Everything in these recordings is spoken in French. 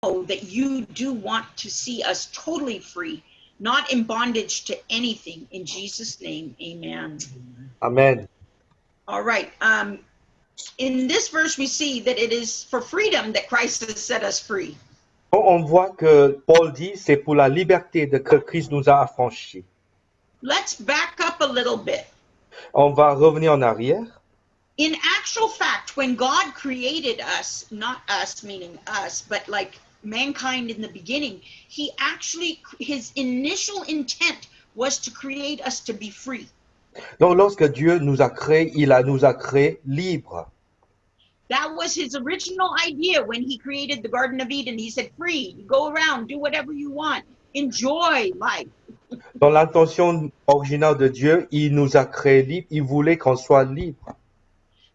that you do want to see us totally free, not in bondage to anything. In Jesus' name, amen. Amen. All right. In this verse, we see that it is for freedom that Christ has set us free. On voit que Paul dit, c'est pour la liberté que Christ nous a affranchis. Let's back up a little bit. On va revenir en arrière. In actual fact, when God created us, not us meaning us, but like mankind in the beginning, his initial intent was to create us to be free. Donc, lorsque Dieu nous a créés, nous a créés libres. That was his original idea when he created the Garden of Eden. He said, free, go around, do whatever you want, enjoy life. Dans l'intention originale de Dieu, il nous a créés libres, il voulait qu'on soit libres.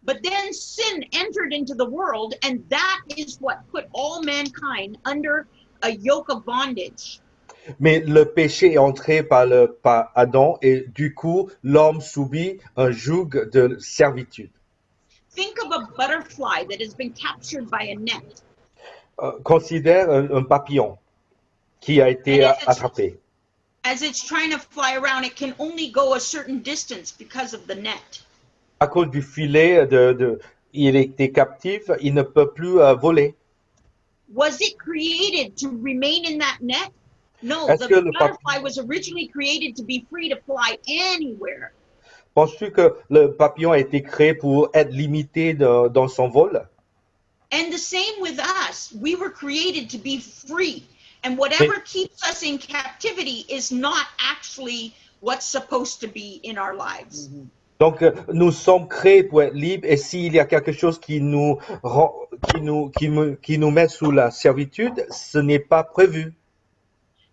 But then sin entered into the world, and that is what put all mankind under a yoke of bondage. Mais le péché est entré par Adam et du coup, l'homme subit un joug de servitude. Think of a butterfly that has been captured by a net. Considère un papillon qui a été attrapé. As it's trying to fly around, it can only go a certain distance because of the net. À cause du filet, il était captif, il ne peut plus voler. Was it created to remain in that net? No, Est-ce the que le butterfly was originally created to be free to fly anywhere. Penses-tu que le papillon a été créé pour être limité dans son vol? And the same with us. We were created to be free. And whatever keeps us in captivity is not actually what's supposed to be in our lives. Donc, nous sommes créés pour être libres, et s'il y a quelque chose qui nous met sous la servitude, ce n'est pas prévu.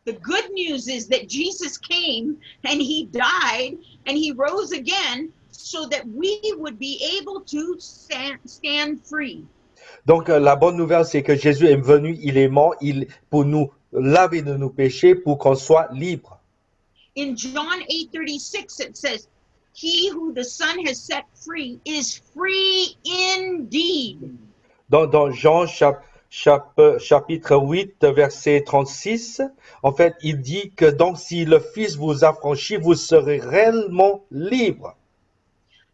The good news is that Jesus came and he died and he rose again so that we would be able to stand free. Donc, la bonne nouvelle, c'est que Jésus est venu, il est mort, pour nous laver de nos péchés, pour qu'on soit libre. In John 8:36, it says, he who the Son has set free is free indeed. Dans Jean chapitre 8, verset 36, en fait, il dit que donc si le Fils vous affranchit, vous serez réellement libre.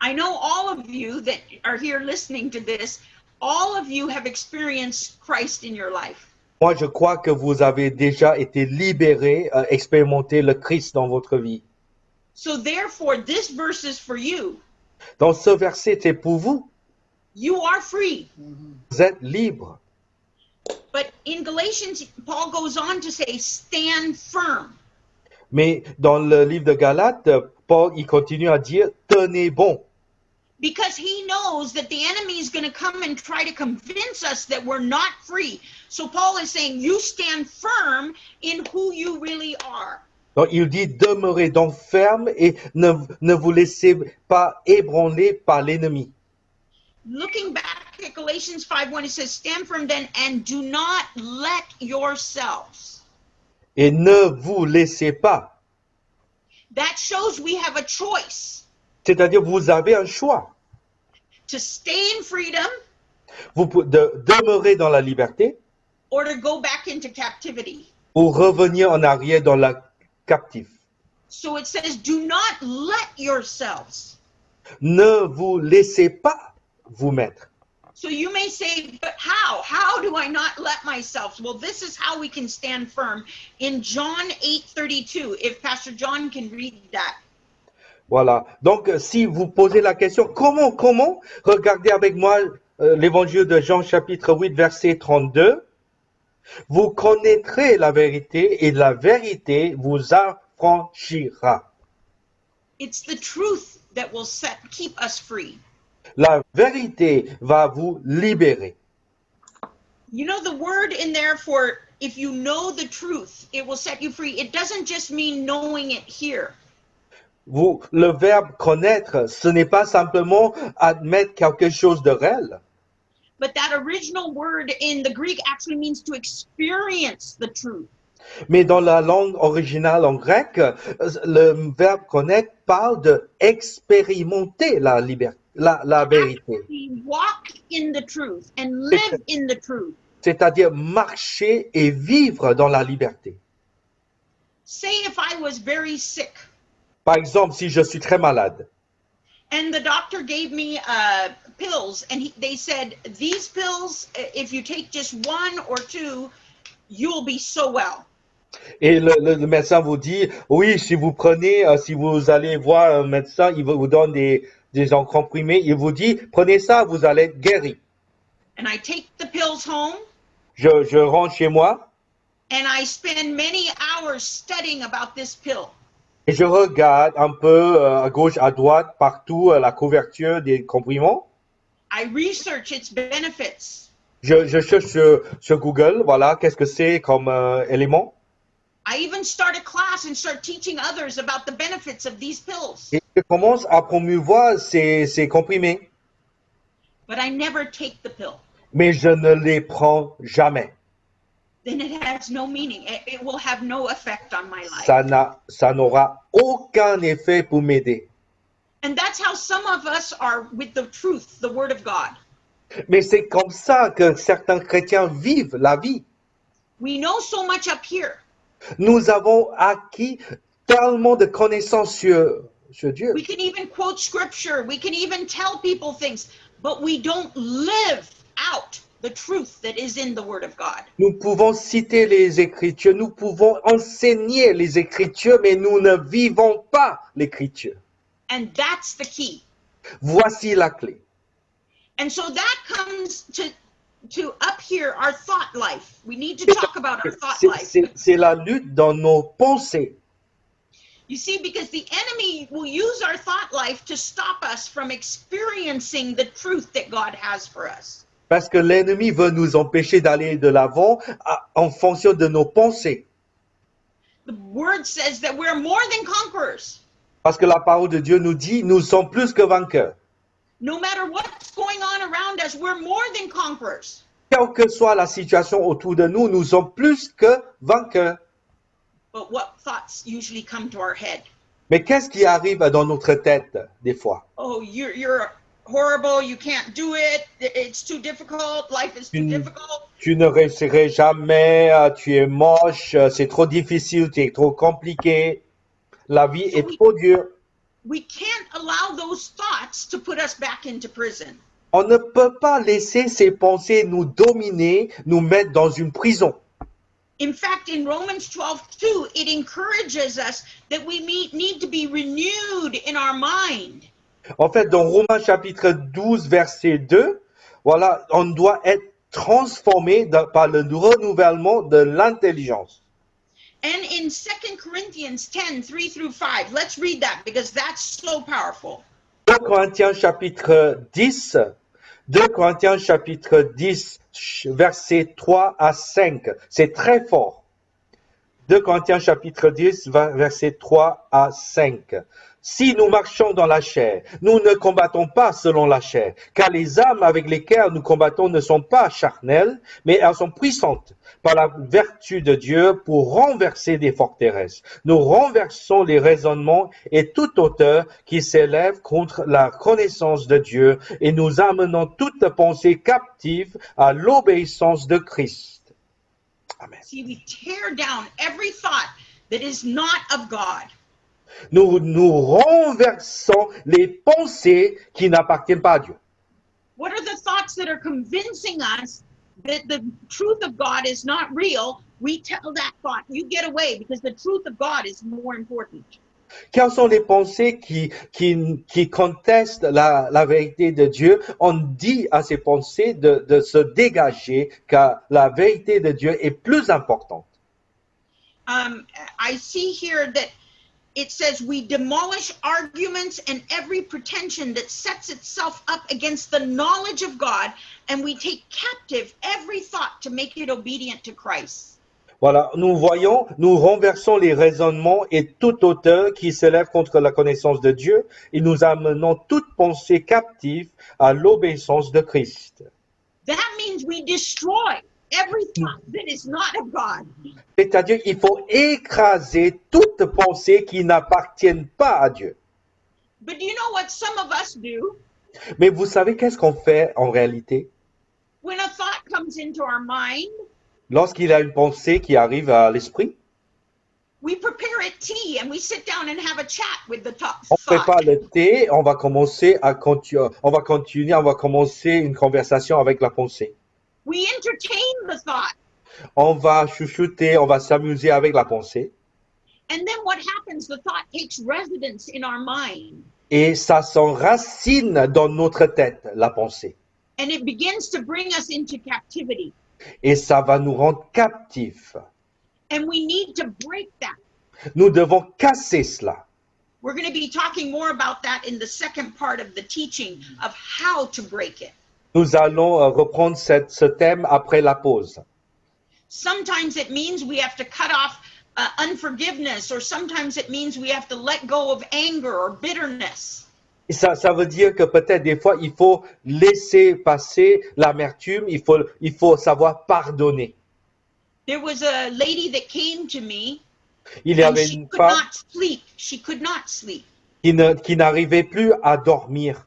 I know all of you that are here listening to this, all of you have experienced Christ in your life. Moi, je crois que vous avez déjà été libérés, expérimenté le Christ dans votre vie. So therefore, this verse is for you. Donc, ce verset, c'est pour vous. You are free. Vous êtes libre. But in Galatians, Paul goes on to say, stand firm. Mais dans le livre de Galates, Paul, il continue à dire, tenez bon. Because he knows that the enemy is going to come and try to convince us that we're not free. So Paul is saying, you stand firm in who you really are. Donc, il dit, demeurez donc ferme et ne vous laissez pas ébranler par l'ennemi. Looking back at Galatians 5:1, it says, stand firm then and do not let yourselves. Et ne vous laissez pas. That shows we have a choice. C'est-à-dire, vous avez un choix. To stay in freedom. De demeurer dans la liberté. Or to go back into captivity. Ou revenir en arrière dans la captive. So it says, do not let yourselves. Ne vous laissez pas vous mettre. So you may say, but how? How do I not let myself? Well, this is how we can stand firm. In John 8:32, if Pastor John can read that. Voilà. Donc, si vous posez la question, comment? Regardez avec moi l'évangile de Jean chapitre 8, verset 32. Vous connaîtrez la vérité et la vérité vous affranchira. It's the truth that will keep us free. La vérité va vous libérer. You know, the word in there for if you know the truth, it will set you free. It doesn't just mean knowing it here. Le verbe connaître, ce n'est pas simplement admettre quelque chose de réel. But that original word in the Greek actually means to experience the truth. Mais dans la langue originale en grec, le verbe connaître parle de expérimenter la vérité. Walk in the truth and live in the truth. c'est-à-dire marcher et vivre dans la liberté. Say if I was very sick Par exemple, si je suis très malade, and the doctor gave me pills and they said, these pills, if you take just one or two, you'll be so well. et le médecin vous dit, oui, si vous prenez, si vous allez voir un médecin, il vous donne des comprimés, il vous dit, prenez ça, vous allez être guéri. And I take the pills home Je rentre chez moi and I spend many hours studying about this pill. et je regarde un peu à gauche, à droite, partout la couverture des comprimés. I research its benefits. Je cherche sur Google, voilà, qu'est-ce que c'est comme élément. I even start a class and start teaching others about the benefits of these pills. Et je commence à promouvoir ces comprimés, But I never take the pill. mais je ne les prends jamais. Then it has no meaning. It will have no effect on my life. Ça n'aura aucun effet pour m'aider. And that's how some of us are with the truth, the Word of God. Mais c'est comme ça que certains chrétiens vivent la vie. We know so much up here. Nous avons acquis tellement de connaissances sur Dieu. We can even quote scripture. We can even tell people things, but we don't live out the truth that is in the Word of God. Nous pouvons citer les Écritures, nous pouvons enseigner les Écritures, mais nous ne vivons pas l'Écriture. And that's the key. Voici la clé. And so that comes to up here, our thought life. We need to talk about our thought life. C'est la lutte dans nos pensées. You see, because the enemy will use our thought life to stop us from experiencing the truth that God has for us. Parce que l'ennemi veut nous empêcher d'aller de l'avant en fonction de nos pensées. The word says that we're more than conquerors. Parce que la parole de Dieu nous dit, nous sommes plus que vainqueurs. No matter what's going on around us, we're more than conquerors. Quelle que soit la situation autour de nous, nous sommes plus que vainqueurs. But what thoughts usually come to our head? Mais qu'est-ce qui arrive dans notre tête des fois? Oh, you're horrible, you can't do it, it's too difficult, life is too difficult. Tu ne réussiras jamais, tu es moche, c'est trop difficile, tu es trop compliqué. La vie est trop dure. We can't allow those thoughts to put us back into prison. On ne peut pas laisser ces pensées nous dominer, nous mettre dans une prison. In fact, in Romans 12:2, it encourages us that we need to be renewed in our mind. En fait, dans Romains chapitre 12, verset 2, voilà, on doit être transformé par le renouvellement de l'intelligence. And in 2 Corinthians 10, 3 through 5, let's read that because that's so powerful. 2 Corinthiens chapitre 10, 2 Corinthiens chapitre 10, verset 3 à 5. C'est très fort. 2 Corinthiens chapitre 10, verset 3 à 5. Si nous marchons dans la chair, nous ne combattons pas selon la chair, car les armes avec lesquelles nous combattons ne sont pas charnelles, mais elles sont puissantes par la vertu de Dieu pour renverser des forteresses. Nous renversons les raisonnements et toute hauteur qui s'élève contre la connaissance de Dieu et nous amenons toute pensée captive à l'obéissance de Christ. Amen. See, we tear down every thought that is not of God. Nous renversons les pensées qui n'appartiennent pas à Dieu. What are the thoughts that are convincing us that the truth of God is not real? We tell that thought, you get away because the truth of God is more important. Quelles sont les pensées qui contestent la vérité de Dieu? On dit à ces pensées de se dégager car la vérité de Dieu est plus importante. I see here that it says we demolish arguments and every pretension that sets itself up against the knowledge of God, and we take captive every thought to make it obedient to Christ. Voilà, nous renversons les raisonnements et toute hauteur qui s'élève contre la connaissance de Dieu et nous amenons toute pensée captive à l'obéissance de Christ. That means we destroy every thought that is not of God. C'est-à-dire qu'il faut écraser toute pensée qui n'appartienne pas à Dieu. But do you know what some of us do? Mais vous savez qu'est-ce qu'on fait en réalité? When a thought comes into our mind, Lorsqu'il y a une pensée qui arrive à l'esprit, we prepare it tea and we sit down and have a chat with the on thought. prépare le thé, on va commencer une conversation avec la pensée. We entertain the thought. On va chuchoter, on va s'amuser avec la pensée. And then what happens? The thought takes residence in our mind. Et ça s'enracine dans notre tête, la pensée. And it begins to bring us into captivity. Et ça va nous rendre captifs. And we need to break that. Nous devons casser cela. We're going to be talking more about that in the second part of the teaching of how to break it. Nous allons reprendre ce thème après la pause. Sometimes it means we have to cut off unforgiveness, or sometimes it means we have to let go of anger or bitterness. Et ça veut dire que peut-être des fois, il faut laisser passer l'amertume, il faut savoir pardonner. There was a lady that came to me Il y and avait she une could femme not sleep. She could not sleep. qui n'arrivait plus à dormir.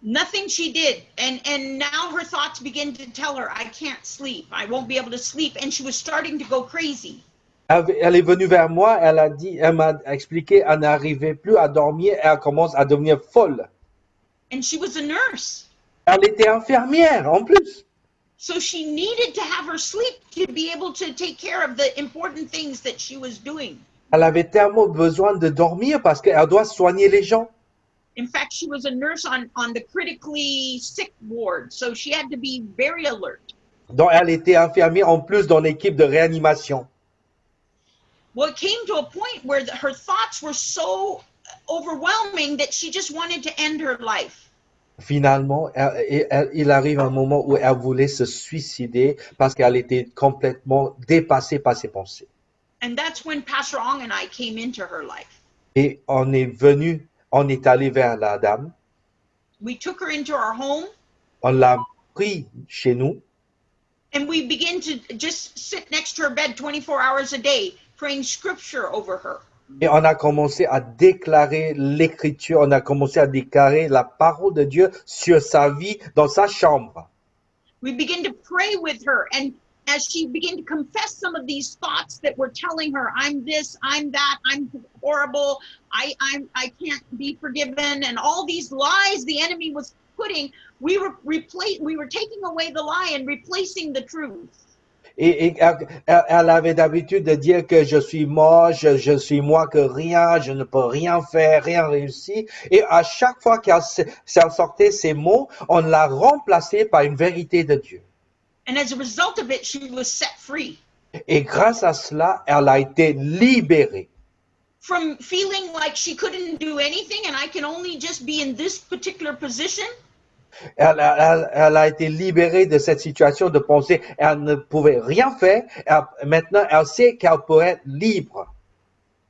Nothing she did. And now her thoughts begin to tell her, I can't sleep. I won't be able to sleep. And she was starting to go crazy. Elle est venue vers moi, elle m'a expliqué, elle n'arrivait plus à dormir et elle commence à devenir folle. And she was a nurse. Elle était infirmière en plus. So she needed to have her sleep to be able to take care of the important things that she was doing. Elle avait tellement besoin de dormir parce qu'elle doit soigner les gens. In fact, she was a nurse on the critically sick ward. So she had to be very alert. Donc elle était infirmière en plus dans l'équipe de réanimation. Well, it came to a point where her thoughts were so overwhelming that she just wanted to end her life. Finalement, il arrive un moment où elle voulait se suicider parce qu'elle était complètement dépassée par ses pensées. And that's when Pastor Ong and I came into her life. Et on est allé vers la dame, We took her into our home on l'a pris chez nous and we began to just sit next to her bed 24 hours a day, praying scripture over her. et on a commencé à déclarer l'écriture, on a commencé à déclarer la parole de Dieu sur sa vie dans sa chambre. We began to pray with her, and as she began to confess some of these thoughts that were telling her, I'm this, I'm that, I'm horrible, I can't be forgiven, and all these lies the enemy was putting, we were taking away the lie and replacing the truth. Et elle avait d'habitude de dire que je suis moche, je suis moins que rien, je ne peux rien faire, rien réussir. Et à chaque fois qu'elle sortait ces mots, on l'a remplacé par une vérité de Dieu. And as a result of it, she was set free Et grâce à cela, elle a été libérée. from feeling like she couldn't do anything and I can only just be in this particular position. Elle a été libérée de cette situation de penser elle ne pouvait rien faire. Maintenant, elle sait qu'elle pourrait être libre.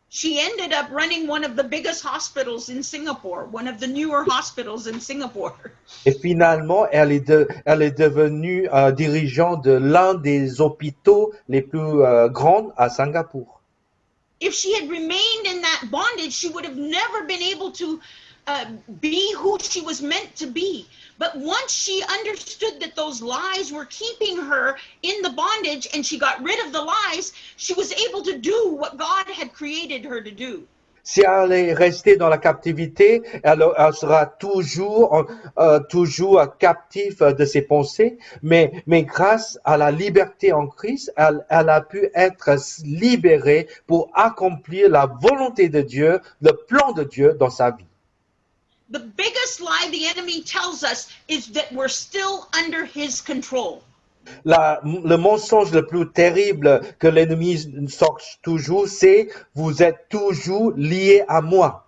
She ended up running one of the biggest hospitals in Singapore, one of the newer hospitals in Singapore. Et finalement, elle est devenue dirigeante de l'un des hôpitaux les plus grands à Singapour. If she had remained in that bondage, she would have never been able to be who she was meant to be. But once she understood that those lies were keeping her in the bondage and she got rid of the lies, she was able to do what God had created her to do. Si elle est restée dans la captivité, elle sera toujours captive de ses pensées, mais grâce à la liberté en Christ, elle a pu être libérée pour accomplir la volonté de Dieu, le plan de Dieu dans sa vie. The biggest lie the enemy tells us is that we're still under his control. Le mensonge le plus terrible que l'ennemi sort toujours, c'est vous êtes toujours liés à moi.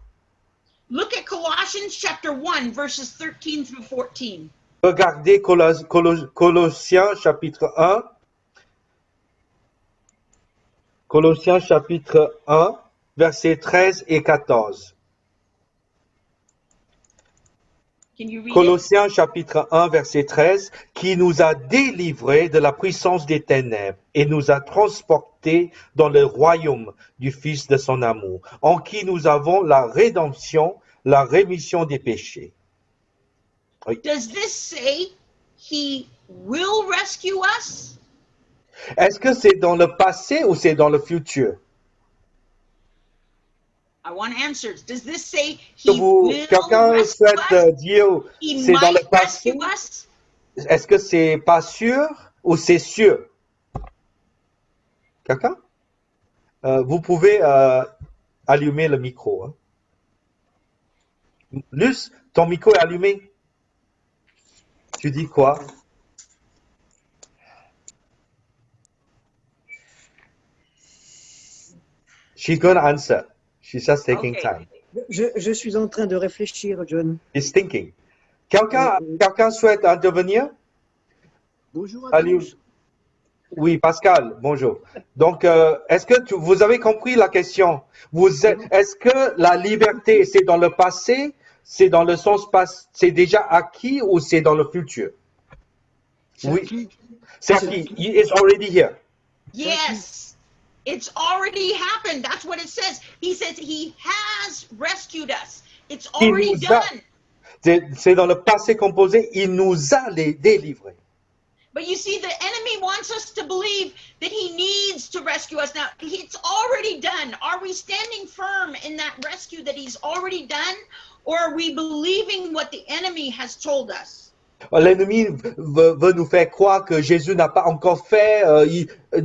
Look at Colossians chapter 1, verses 13 through 14. Regardez Colossiens chapitre 1. Colossiens chapitre 1, versets 13 et 14. Can you read it? Colossiens chapitre 1, verset 13, qui nous a délivrés de la puissance des ténèbres et nous a transportés dans le royaume du Fils de son amour, en qui nous avons la rédemption, la rémission des péchés. Does this say he will rescue us? Est-ce que c'est dans le passé ou c'est dans le futur? I want answers. Does this say Que he will quelqu'un rescue souhaite us? dire He c'est dans le might passé? rescue us? Est-ce que c'est pas sûr ou c'est sûr? Quelqu'un? Vous pouvez allumer le micro. Hein. Luce, ton micro est allumé. Tu dis quoi? She's gonna answer. She's just taking Okay. time. Je suis en train de réfléchir, John. She's thinking. Quelqu'un souhaite intervenir? Bonjour à Allume. tous. Oui, Pascal, bonjour. Donc, est-ce que vous avez compris la question? Est-ce que la liberté, c'est dans le passé, c'est dans le sens passé, c'est déjà acquis ou c'est dans le futur? C'est Oui, acquis. c'est acquis. It's already here. Yes. It's already happened. That's what it says. He says he has rescued us. It's Il already nous a- done. C'est dans le passé composé, il nous a les délivrés. But you see, the enemy wants us to believe that he needs to rescue us. Now, it's already done. Are we standing firm in that rescue that he's already done? Or are we believing what the enemy has told us? L'ennemi veut nous faire croire que Jésus n'a pas encore fait,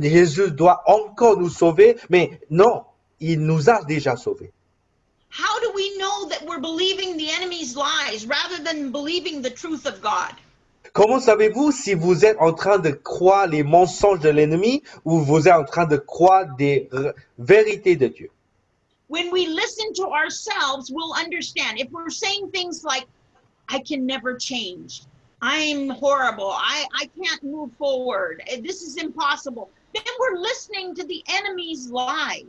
Jésus doit encore nous sauver, mais non, il nous a déjà sauvés. How do we know that we're believing the enemy's lies rather than believing the truth of God? Comment savez-vous si vous êtes en train de croire les mensonges de l'ennemi ou vous êtes en train de croire des vérités de Dieu? When we listen to ourselves, we'll understand. If we're saying things like, I can never change, I'm horrible, I can't move forward, this is impossible, then we're listening to the enemy's lies.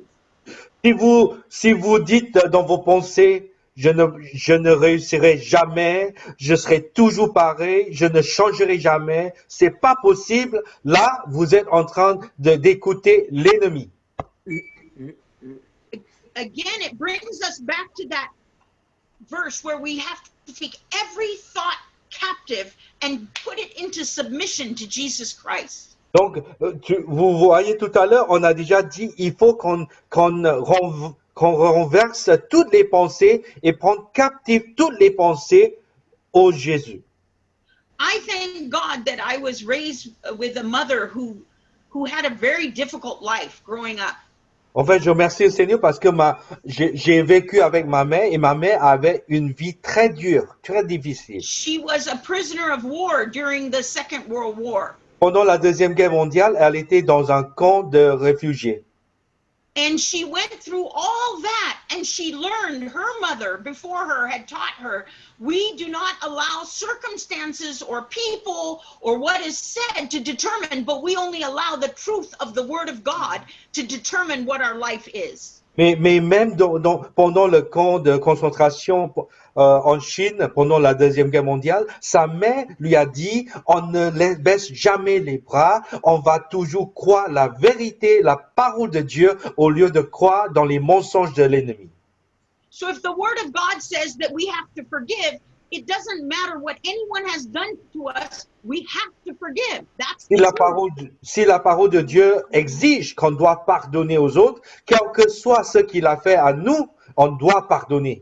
Si vous dites dans vos pensées, je ne réussirai jamais, je serai toujours pareil, je ne changerai jamais, c'est pas possible, là, vous êtes en train d'écouter l'ennemi. Again, it brings us back to that verse where we have to take every thought captive and put it into submission to Jesus Christ. Donc, vous voyez tout à l'heure, on a déjà dit, il faut qu'on renverse toutes les pensées et prendre captif toutes les pensées au Jésus. I thank God that I was raised with a mother who had a very difficult life growing up. En fait, je remercie le Seigneur parce que j'ai vécu avec ma mère et ma mère avait une vie très dure, très difficile. She was a prisoner of war during the Second World War. Pendant la Deuxième Guerre mondiale, elle était dans un camp de réfugiés. And she went through all that, and she learned, her mother before her had taught her, we do not allow circumstances or people or what is said to determine, but we only allow the truth of the Word of God to determine what our life is. Mais même pendant le camp de concentration en Chine, pendant la Deuxième Guerre mondiale, sa mère lui a dit, on ne baisse jamais les bras, on va toujours croire la vérité, la parole de Dieu, au lieu de croire dans les mensonges de l'ennemi. So if the Word of God says that we have to forgive, it doesn't matter what anyone has done to us, we have to forgive. That's the truth. Si la parole de Dieu exige qu'on doit pardonner aux autres, quel que soit ce qu'il a fait à nous, on doit pardonner.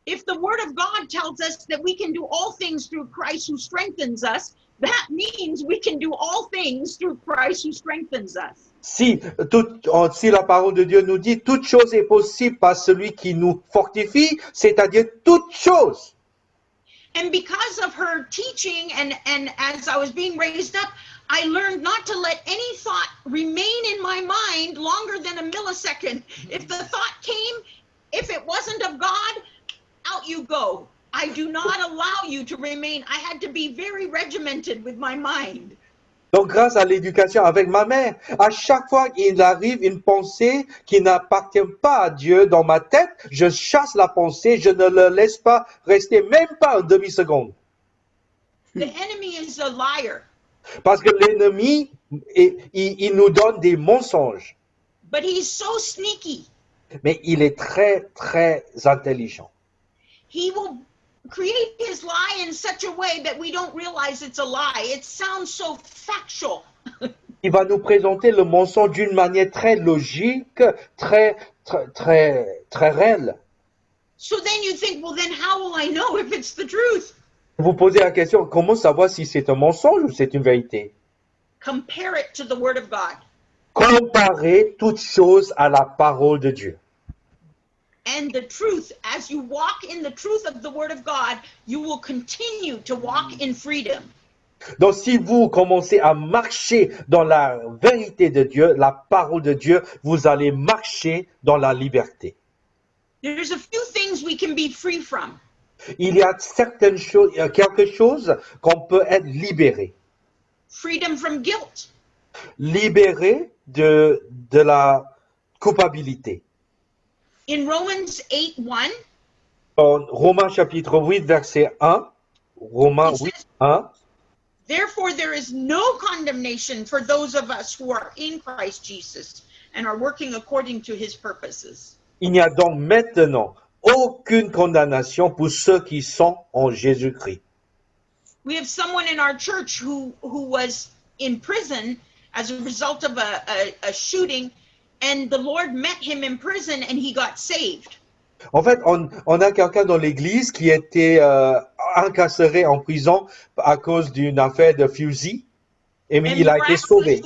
If the Word of God tells us that we can do all things through Christ who strengthens us, that means we can do all things through Christ who strengthens us. Si la parole de Dieu nous dit toute chose est possible par celui qui nous fortifie, c'est-à-dire toute chose. And because of her teaching and as I was being raised up, I learned not to let any thought remain in my mind longer than a millisecond. If the thought came, if it wasn't of God, out you go. I do not allow you to remain. I had to be very regimented with my mind. Donc, grâce à l'éducation avec ma mère, à chaque fois qu'il arrive une pensée qui n'appartient pas à Dieu dans ma tête, je chasse la pensée, je ne le laisse pas rester même pas une demi-seconde. The enemy is a liar. Parce que l'ennemi, il nous donne des mensonges. But he's so sneaky. Mais il est très, très intelligent. He will create his lie in such a way that we don't realize it's a lie. It sounds so factual. Il va nous présenter le mensonge d'une manière très logique, très réelle. So then you think, well, then how will I know if it's the truth? Vous posez la question, comment savoir si c'est un mensonge ou c'est une vérité? Compare it to the Word of God. Comparez toutes choses à la parole de Dieu. And the truth, as you walk in the truth of the Word of God, you will continue to walk in freedom. Donc si vous commencez à marcher dans la vérité de Dieu, la parole de Dieu, vous allez marcher dans la liberté. There's a few things we can be free from. Il y a certaines choses, quelque chose qu'on peut être libéré. Freedom from guilt. Libéré de la culpabilité. In Romans 8:1, En Romains chapitre 8, verset 1, Romains 8, 1, therefore there is no condemnation for those of us who are in Christ Jesus and are working according to his purposes. il n'y a donc maintenant aucune condamnation pour ceux qui sont en Jésus-Christ. We have someone in our church who was in prison as a result of a shooting, and the Lord met him in prison and he got saved. En fait, on a quelqu'un dans l'église qui était incarcéré en prison à cause d'une affaire de fusil, et And il a été sauvé.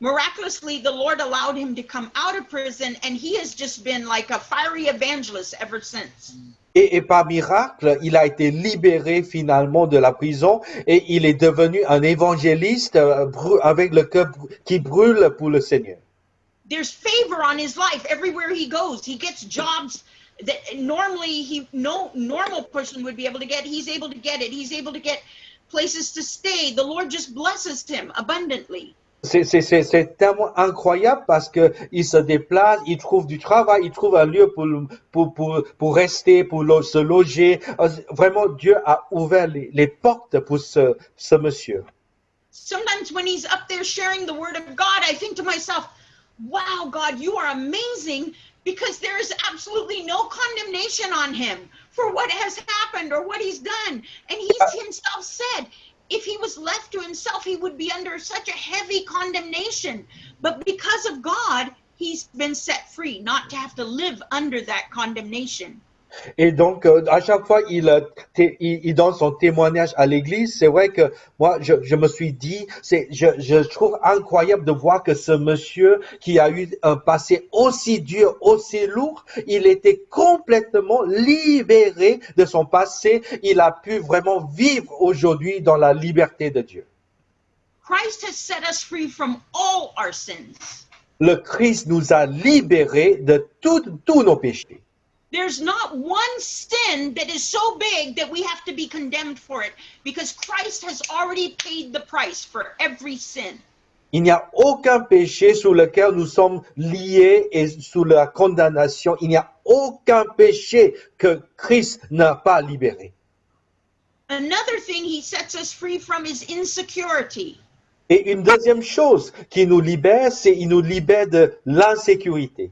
miraculously, the Lord allowed him to come out of prison, and he has just been like a fiery evangelist ever since. Et par miracle, il a été libéré finalement de la prison et il est devenu un évangéliste avec le cœur qui brûle pour le Seigneur. There's favor on his life everywhere he goes. He gets jobs that normally no normal person would be able to get. He's able to get it. He's able to get places to stay. The Lord just blesses him abundantly. C'est tellement incroyable parce que il se déplace, il trouve du travail, il trouve un lieu pour rester, pour se loger. Vraiment, Dieu a ouvert les portes pour ce monsieur. Sometimes when he's up there sharing the word of God, I think to myself, wow, God, you are amazing, because there is absolutely no condemnation on him for what has happened or what he's done. And he himself said, if he was left to himself, he would be under such a heavy condemnation. But because of God, he's been set free, not to have to live under that condemnation. Et donc, à chaque fois, il donne son témoignage à l'église. C'est vrai que moi, je me suis dit, je trouve incroyable de voir que ce monsieur qui a eu un passé aussi dur, aussi lourd, il était complètement libéré de son passé. Il a pu vraiment vivre aujourd'hui dans la liberté de Dieu. Christ has set us free from all our sins. Le Christ nous a libérés de tous nos péchés. There's not one sin that is so big that we have to be condemned for it, because Christ has already paid the price for every sin. Il n'y a aucun péché sur lequel nous sommes liés et sous la condamnation. Il n'y a aucun péché que Christ n'a pas libéré. Another thing he sets us free from is insecurity. Et une deuxième chose qui nous libère, c'est qu'il nous libère de l'insécurité.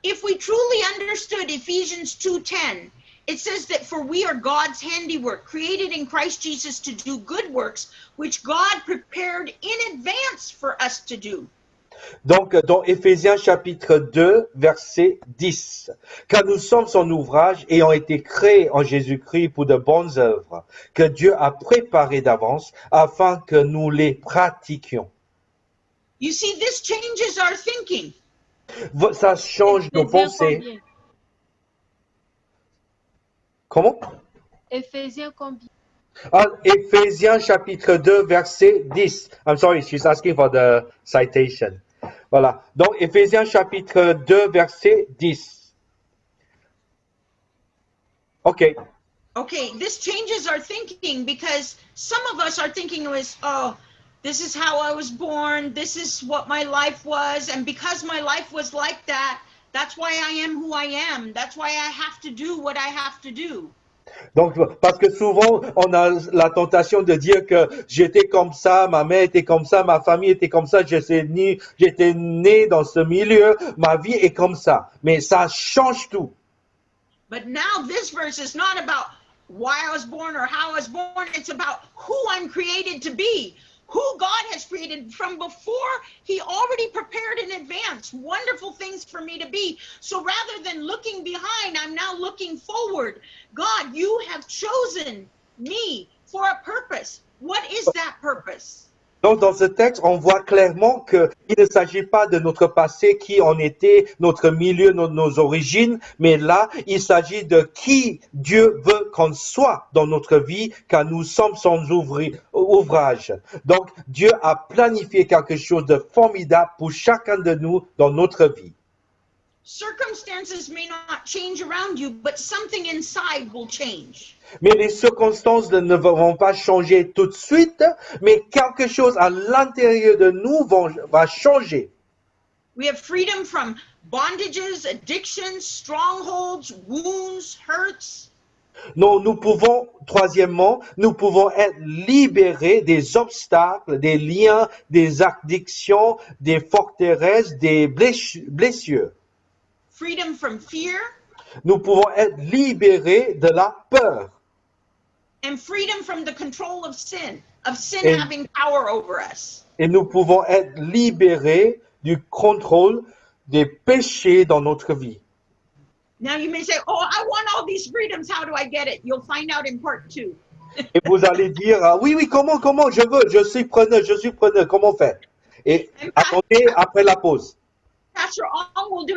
If we truly understood Ephesians 2:10, it says that for we are God's handiwork, created in Christ Jesus to do good works, which God prepared in advance for us to do. Donc, dans Éphésiens chapitre 2, verset 10, « Car nous sommes son ouvrage ayant été créés en Jésus-Christ pour de bonnes œuvres, que Dieu a préparées d'avance afin que nous les pratiquions. » You see, this changes our thinking. Ça change nos pensées. Combien? Comment? Éphésiens combien? Éphésiens chapitre 2, verset 10. I'm sorry, she's asking for the citation. Voilà. Donc, Éphésiens chapitre 2, verset 10. OK. Okay, this changes our thinking, because some of us are thinking was, oh, this is how I was born, this is what my life was, and because my life was like that, that's why I am who I am. That's why I have to do what I have to do. Donc, parce que souvent, on a la tentation de dire que j'étais comme ça, ma mère était comme ça, ma famille était comme ça, j'étais né dans ce milieu, ma vie est comme ça. Mais ça change tout. But now this verse is not about, why I was born or how I was born. It's about who I'm created to be, who God has created from before. He already prepared in advance wonderful things for me to be. So rather than looking behind, I'm now looking forward. God, you have chosen me for a purpose. What is that purpose? Donc, dans ce texte, on voit clairement qu'il ne s'agit pas de notre passé, qui on était, notre milieu, nos origines, mais là, il s'agit de qui Dieu veut qu'on soit dans notre vie, car nous sommes son ouvrage. Donc, Dieu a planifié quelque chose de formidable pour chacun de nous dans notre vie. Circumstances may not change around you, but something inside will change. Mais les circonstances ne vont pas changer tout de suite, mais quelque chose à l'intérieur de nous va changer. We have freedom from bondages, addictions, strongholds, wounds, hurts. Non, nous pouvons, troisièmement, nous pouvons être libérés des obstacles, des liens, des addictions, des forteresses, des blessures. Freedom from fear. Nous pouvons être libérés de la peur. And freedom from the control of sin Et- having power over us. Et nous pouvons être libérés du contrôle des péchés dans notre vie. Now you may say, oh, I want all these freedoms. How do I get it? You'll find out in part 2. Et vous allez dire, ah, oui, comment, je suis preneur, comment faire? Et attendez après la pause. Pastor Ong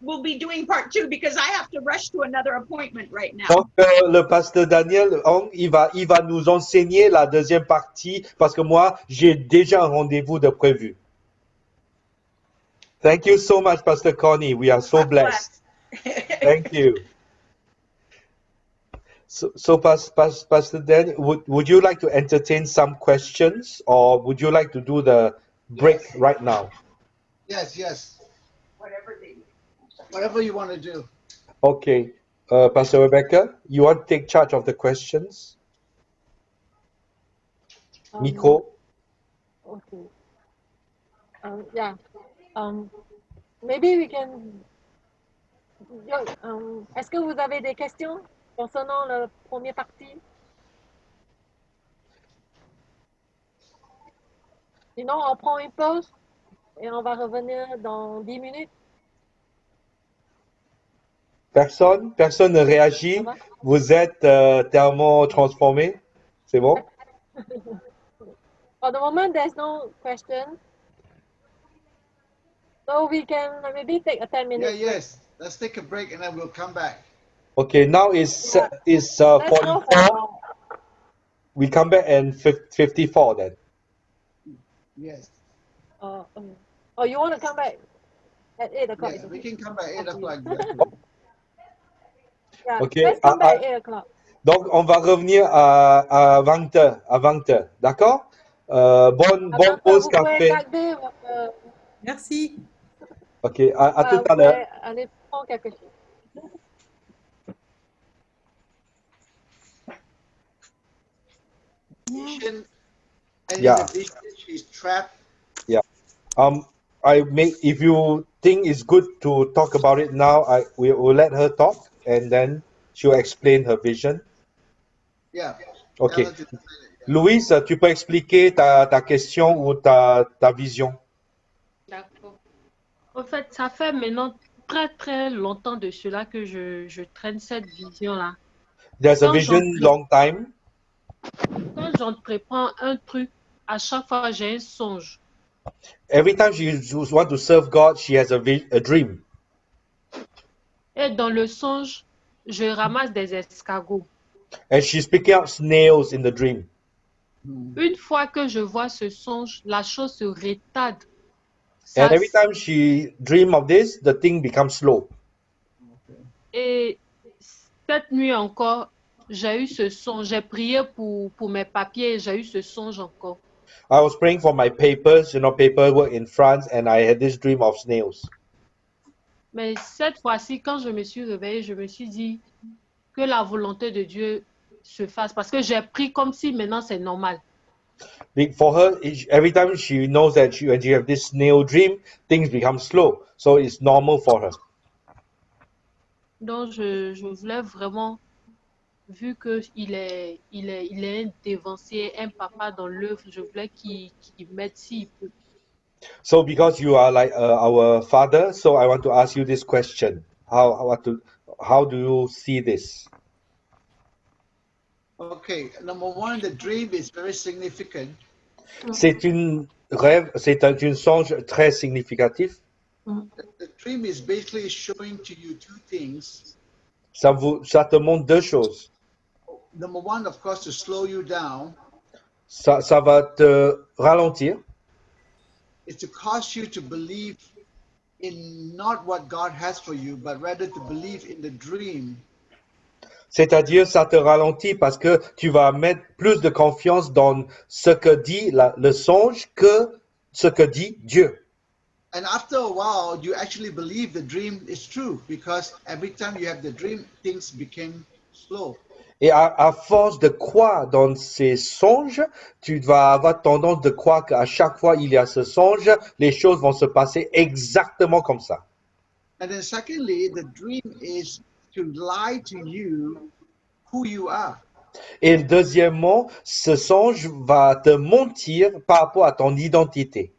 will be doing part 2 because I have to rush to another appointment right now. Donc, le pasteur Daniel, il va nous enseigner la deuxième partie parce que moi, j'ai déjà un rendez-vous de prévu. Thank you so much, Pastor Connie. We are so God blessed. bless. Thank you. So Pastor Dan, would you like to entertain some questions or would you like to do the break right now? Yes. Whatever they Whatever you want to do. Okay. Pastor Rebecca, you want to take charge of the questions? Miko? Okay. Yeah. Maybe we can. Est-ce que vous avez des questions concernant la première partie? Sinon, on prend une pause et on va revenir dans 10 minutes. Personne ne réagit. Ça va? Vous êtes tellement transformé. C'est bon? For the moment, there's no question. So we can maybe take a 10 minutes. Yes. Let's take a break and then we'll come back. Okay, now it's Let's go 44. for We come back in 54 then. Yes. oh, you want to come back at 8 o'clock? Yeah, isn't we it? can come back 8 Okay. o'clock. Yeah, Okay, let's come back at 8 o'clock. Donc, on va revenir à 20h. À 20h. D'accord? Bonne Après, pause vous pouvez café. garder votre... Merci. Ok, à tout vous à l'heure. pouvez aller prendre quelque chose. Addiction, Yeah. addiction, she's trapped. If you think it's good to talk about it now, we will let her talk and then she'll explain her vision. Yeah. Ok. Tell her to explain it. Louise, tu peux expliquer ta question ou ta vision? D'accord. En fait, ça fait maintenant très très longtemps de cela que je traîne cette vision-là. There's a Quand vision long time. Quand j'entreprends un truc, à chaque fois j'ai un songe. Every time she wants to serve God, she has a dream. Et dans le songe, je ramasse des escargots. And she's picking up snails in the dream. Une fois que je vois ce songe, la chose se retarde. And every time she dreams of this, the thing becomes slow. Et cette nuit encore, j'ai eu ce songe. J'ai prié pour mes papiers et j'ai eu ce songe encore. I was praying for my papers, paperwork in France, and I had this dream of snails. Mais cette fois-ci, quand je me suis réveillée, je me suis dit que la volonté de Dieu se fasse. Parce que j'ai pris comme si maintenant c'est normal. For her, every time she knows that when she has this snail dream, things become slow. So it's normal for her. Donc, je voulais vraiment vu il est un dévancier, un papa dans l'œuvre, je voulais qu'il m'aide s'il peut. So because you are like our father, so I want to ask you this question. How do you see this? Okay, number one, the dream is very significant. C'est une rêve, une songe très significatif. The dream is basically showing to you two things. Ça te montre deux choses. Number one, of course, to slow you down. Ça va te ralentir. Is to cause you to believe in not what God has for you, but rather to believe in the dream. C'est-à-dire, ça te ralentit parce que tu vas mettre plus de confiance dans ce que dit le songe que ce que dit Dieu. And after a while, you actually believe the dream is true because every time you have the dream, things became slow. Et à force de croire dans ces songes, tu vas avoir tendance de croire qu'à chaque fois il y a ce songe, les choses vont se passer exactement comme ça. And then secondly, the dream is to lie to you who you are. Et deuxièmement, ce songe va te mentir par rapport à ton identité.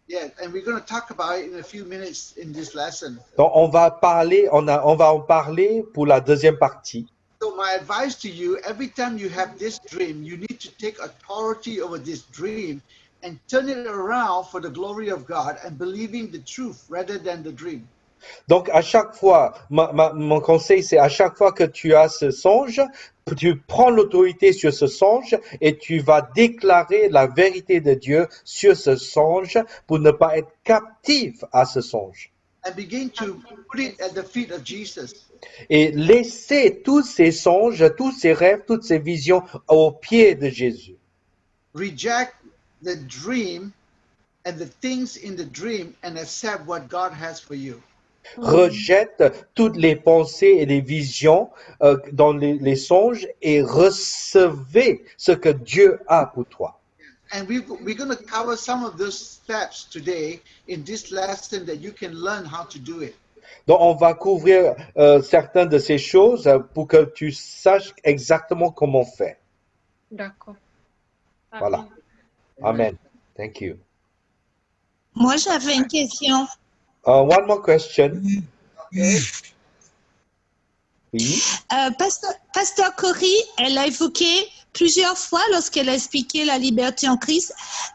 Yeah, and we're going to talk about it in a few minutes in this lesson. Donc on va en parler pour la deuxième partie. So my advice to you, every time you have this dream, you need to take authority over this dream and turn it around for the glory of God and believing the truth rather than the dream. Donc à chaque fois, mon conseil c'est à chaque fois que tu as ce songe, tu prends l'autorité sur ce songe et tu vas déclarer la vérité de Dieu sur ce songe pour ne pas être captif à ce songe. And begin to put it at the feet of Jesus. Et laisser tous ces songes, tous ces rêves, toutes ces visions aux pieds de Jésus. Reject the dream and the things in the dream and accept what God has for you. Rejette toutes les pensées et les visions dans les songes et recevez ce que Dieu a pour toi. And we're going to cover some of those steps today in this lesson that you can learn how to do it. Donc, on va couvrir certaines de ces choses pour que tu saches exactement comment faire. D'accord. Voilà. Amen. Thank you. Moi, j'avais une question. One more question. Oui. Pasteur Corrie, elle a évoqué plusieurs fois, lorsqu'elle a expliqué la liberté en Christ,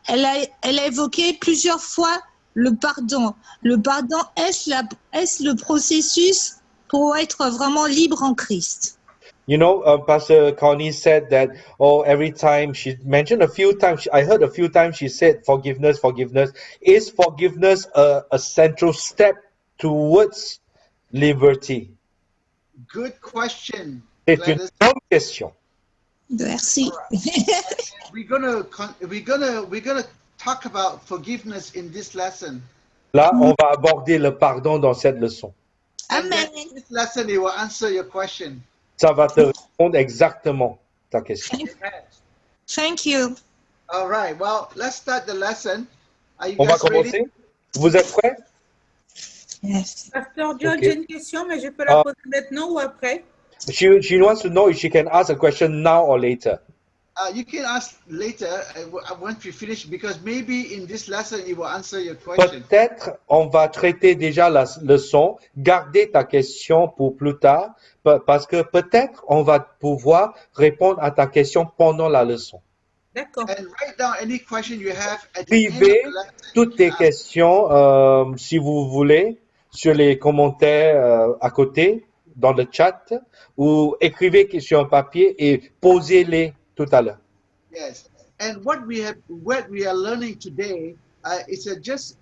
elle a évoqué plusieurs fois le pardon. Le pardon, est-ce le processus pour être vraiment libre en Christ? You know, Pastor Connie said that, every time she mentioned a few times, I heard a few times she said forgiveness, forgiveness. Is forgiveness a central step towards liberty? Good question. C'est une Gladys. bonne question. Merci. We're gonna talk about forgiveness in this lesson. Là, on va aborder le pardon dans cette leçon. And Amen. then in this lesson, it will answer your question. Ça va te répondre exactement ta question. Thank you. All right. Well, let's start the lesson. Are you On va guys ready? commencer. Vous êtes prêts? Yes. Pasteur John, Ok. j'ai une question, mais je peux la Ah. poser maintenant ou après? She wants to know if she can ask a question now or later. You can ask later once we finish because maybe in this lesson it will answer your question. Peut-être on va traiter déjà la leçon, garder ta question pour plus tard, parce que peut-être on va pouvoir répondre à ta question pendant la leçon. D'accord. And write down any question you have at the end of Suivez the lesson. toutes tes questions, si vous voulez, sur les commentaires à côté, dans le chat, ou écrivez sur un papier et posez-les tout à l'heure. Yes. And what we are learning today is just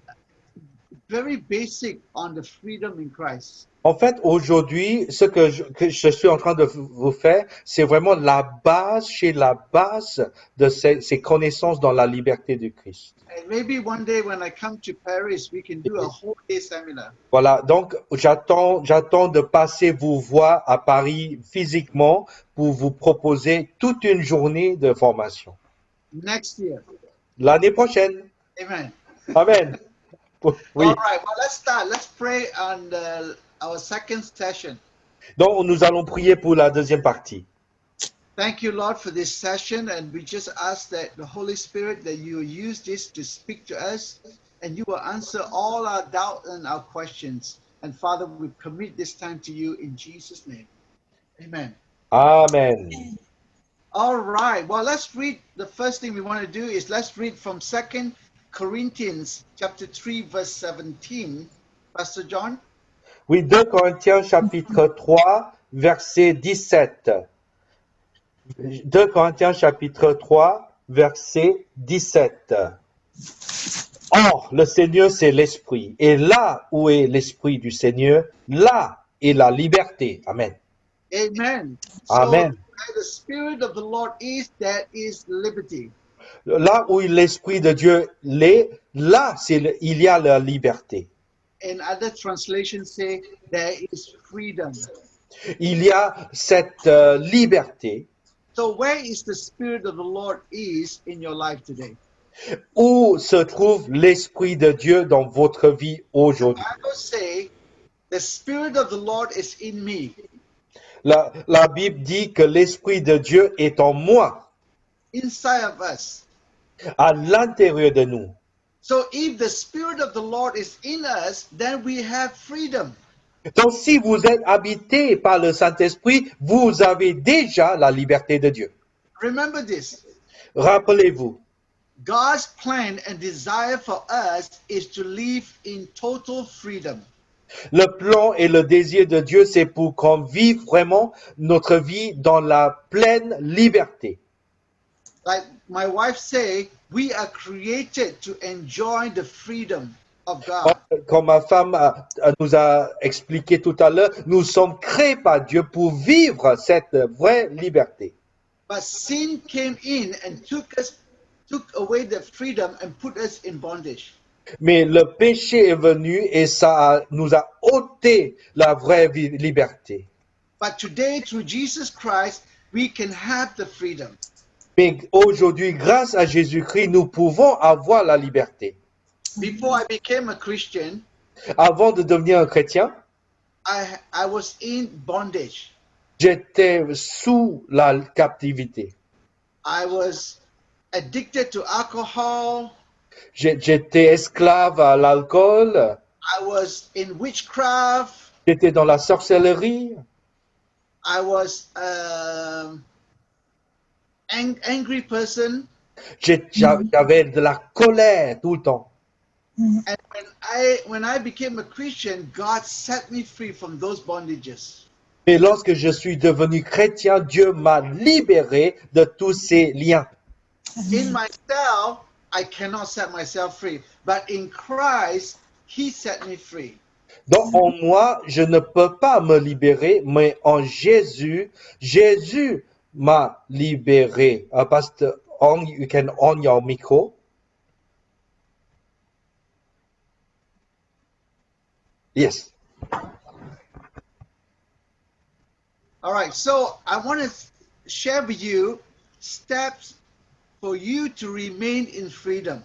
very basic on the freedom in Christ. En fait, aujourd'hui, ce que je suis en train de vous faire, c'est vraiment la base de ces connaissances dans la liberté du Christ. And maybe one day when I come to Paris, we can do a whole day seminar. Voilà, donc j'attends de passer vous voir à Paris physiquement pour vous proposer toute une journée de formation. Next year. L'année prochaine. Amen. Amen. Oui. All right. Well, let's start. Let's pray on our second session. Donc, nous allons prier pour la deuxième partie. Thank you, Lord, for this session. And we just ask that the Holy Spirit, that you will use this to speak to us and you will answer all our doubt and our questions. And Father, we commit this time to you in Jesus' name. Amen. Amen. All right. Well, let's read. The first thing we want to do is let's read from 2 Corinthians chapter 3, verse 17. Pastor John? Oui, 2 Corinthiens chapitre 3, verset 17. 2 Corinthiens chapitre 3, verset 17. Or, le Seigneur, c'est l'Esprit. Et là où est l'Esprit du Seigneur, là est la liberté. Amen. Amen. So, Amen. where the Spirit of the Lord is, there is liberty. Là où l'Esprit de Dieu l'est, là, il y a la liberté. And other translations say there is freedom. Il y a cette liberté. So where is the Spirit of the Lord is in your life today? Où se trouve l'Esprit de Dieu dans votre vie aujourd'hui? Bible say the Spirit of the Lord is in me. La Bible dit que l'Esprit de Dieu est en moi, Inside of us. à l'intérieur de nous. So if the Spirit of the Lord is in us, then we have freedom. Donc si vous êtes habité par le Saint-Esprit, vous avez déjà la liberté de Dieu. Remember this. Rappelez-vous, God's plan and desire for us is to live in total freedom. le plan et le désir de Dieu, c'est pour qu'on vive vraiment notre vie dans la pleine liberté. Like my wife say, we are created to enjoy the freedom of God. Comme ma femme nous a expliqué tout à l'heure, nous sommes créés par Dieu pour vivre cette vraie liberté. But sin came in and took away the freedom and put us in bondage. Mais le péché est venu et nous a ôté la vraie liberté. But today, through Jesus Christ, we can have the freedom. Mais aujourd'hui, grâce à Jésus-Christ, nous pouvons avoir la liberté. Before I became a Christian, Avant de devenir un chrétien, I was in bondage. j'étais sous la captivité. I was addicted to alcohol. J'étais esclave à l'alcool, I was in witchcraft. j'étais dans la sorcellerie, I was angry person. j'avais de la colère tout le temps. And when I became a Christian, God set me free from those bondages. Et lorsque je suis devenu chrétien, Dieu m'a libéré de tous ces liens. In myself, I cannot set myself free, but in Christ, He set me free. Donc en moi, je ne peux pas me libérer, mais en Jésus, Jésus m'a libéré. Pastor, you can on your micro. Yes. All right, so I want to share with you steps for you to remain in freedom.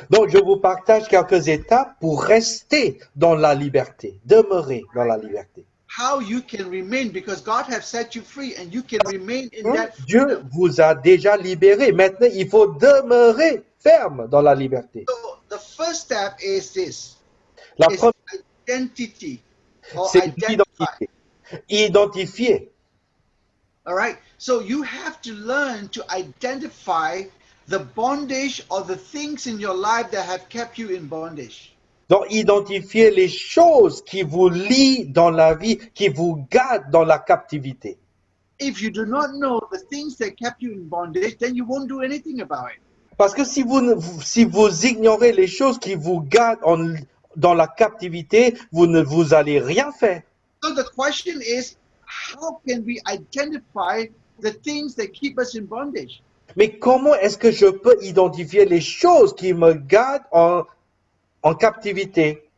Donc je vous partage quelques étapes pour rester dans la liberté, demeurer dans la liberté. How you can remain, because God has set you free and you can remain in that Dieu freedom. vous a déjà libéré. Maintenant, il faut demeurer ferme dans la liberté. So the first step is this. La Is première, identity or c'est identify. l'identifier. Identifier. All right. So you have to learn to identify the bondage or the things in your life that have kept you in bondage. Donc, identifier les choses qui vous lient dans la vie, qui vous gardent dans la captivité. If you do not know the things that kept you in bondage, then you won't do anything about it. Parce que si vous ignorez les choses qui vous gardent dans la captivité, vous ne vous allez rien faire. So the question is, how can we identify the things that keep us in bondage? Mais comment est-ce que je peux identifier les choses qui me gardent en captivité?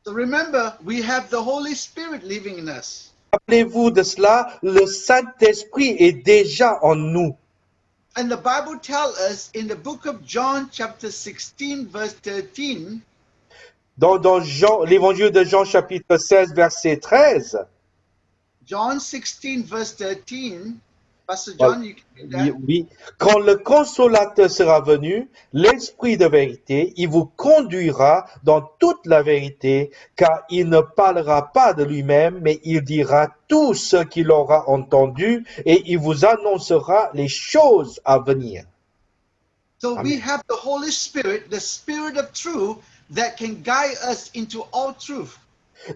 So remember, we have the Holy Spirit living in us. Rappelez-vous de cela, le Saint-Esprit est déjà en nous. And the Bible tells us in the book of John, chapter 16, verse 13, Dans l'évangile de Jean, chapitre 16, verset 13, John 16, verse 13, Pastor Voilà. John, you can do Oui, that. oui. Quand le consolateur sera venu, l'Esprit de vérité, il vous conduira dans toute la vérité, car il ne parlera pas de lui-même, mais il dira tout ce qu'il aura entendu et il vous annoncera les choses à venir. So we Amen. have the Holy Spirit, the Spirit of truth, that can guide us into all truth.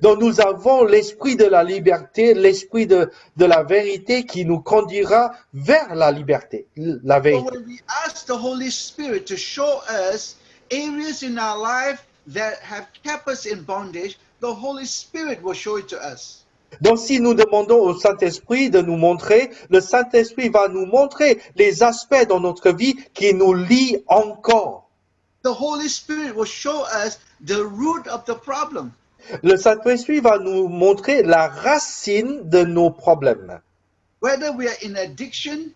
Donc nous avons l'Esprit de la liberté, l'Esprit de la vérité qui nous conduira vers la liberté, la So vérité. when we ask the Holy Spirit to show us areas in our life that have kept us in bondage, the Holy Spirit will show it to us. Donc si nous demandons au Saint-Esprit de nous montrer, le Saint-Esprit va nous montrer les aspects dans notre vie qui nous lient encore. The Holy Spirit will show us the root of the problem. Le Saint-Esprit va nous montrer la racine de nos problèmes. Whether we are in addiction,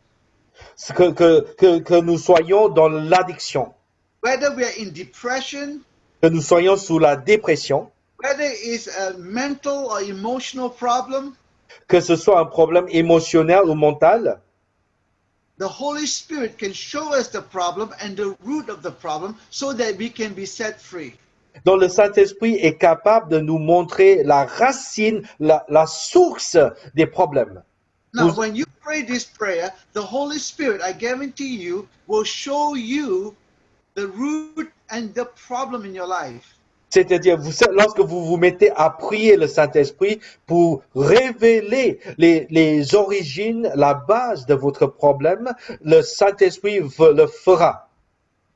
Que nous soyons dans l'addiction, whether we are in depression, que nous soyons sous la dépression, whether it's a mental or emotional problem, que ce soit un problème émotionnel ou mental, the Holy Spirit can show us the problem and the root of the problem so that we can be set free. dont le Saint-Esprit est capable de nous montrer la racine, la source des problèmes. Now, Vous- when you pray this prayer, the Holy Spirit, I guarantee you, will show you the root and the problem in your life. C'est-à-dire, lorsque vous vous mettez à prier le Saint-Esprit pour révéler les origines, la base de votre problème, le Saint-Esprit le fera.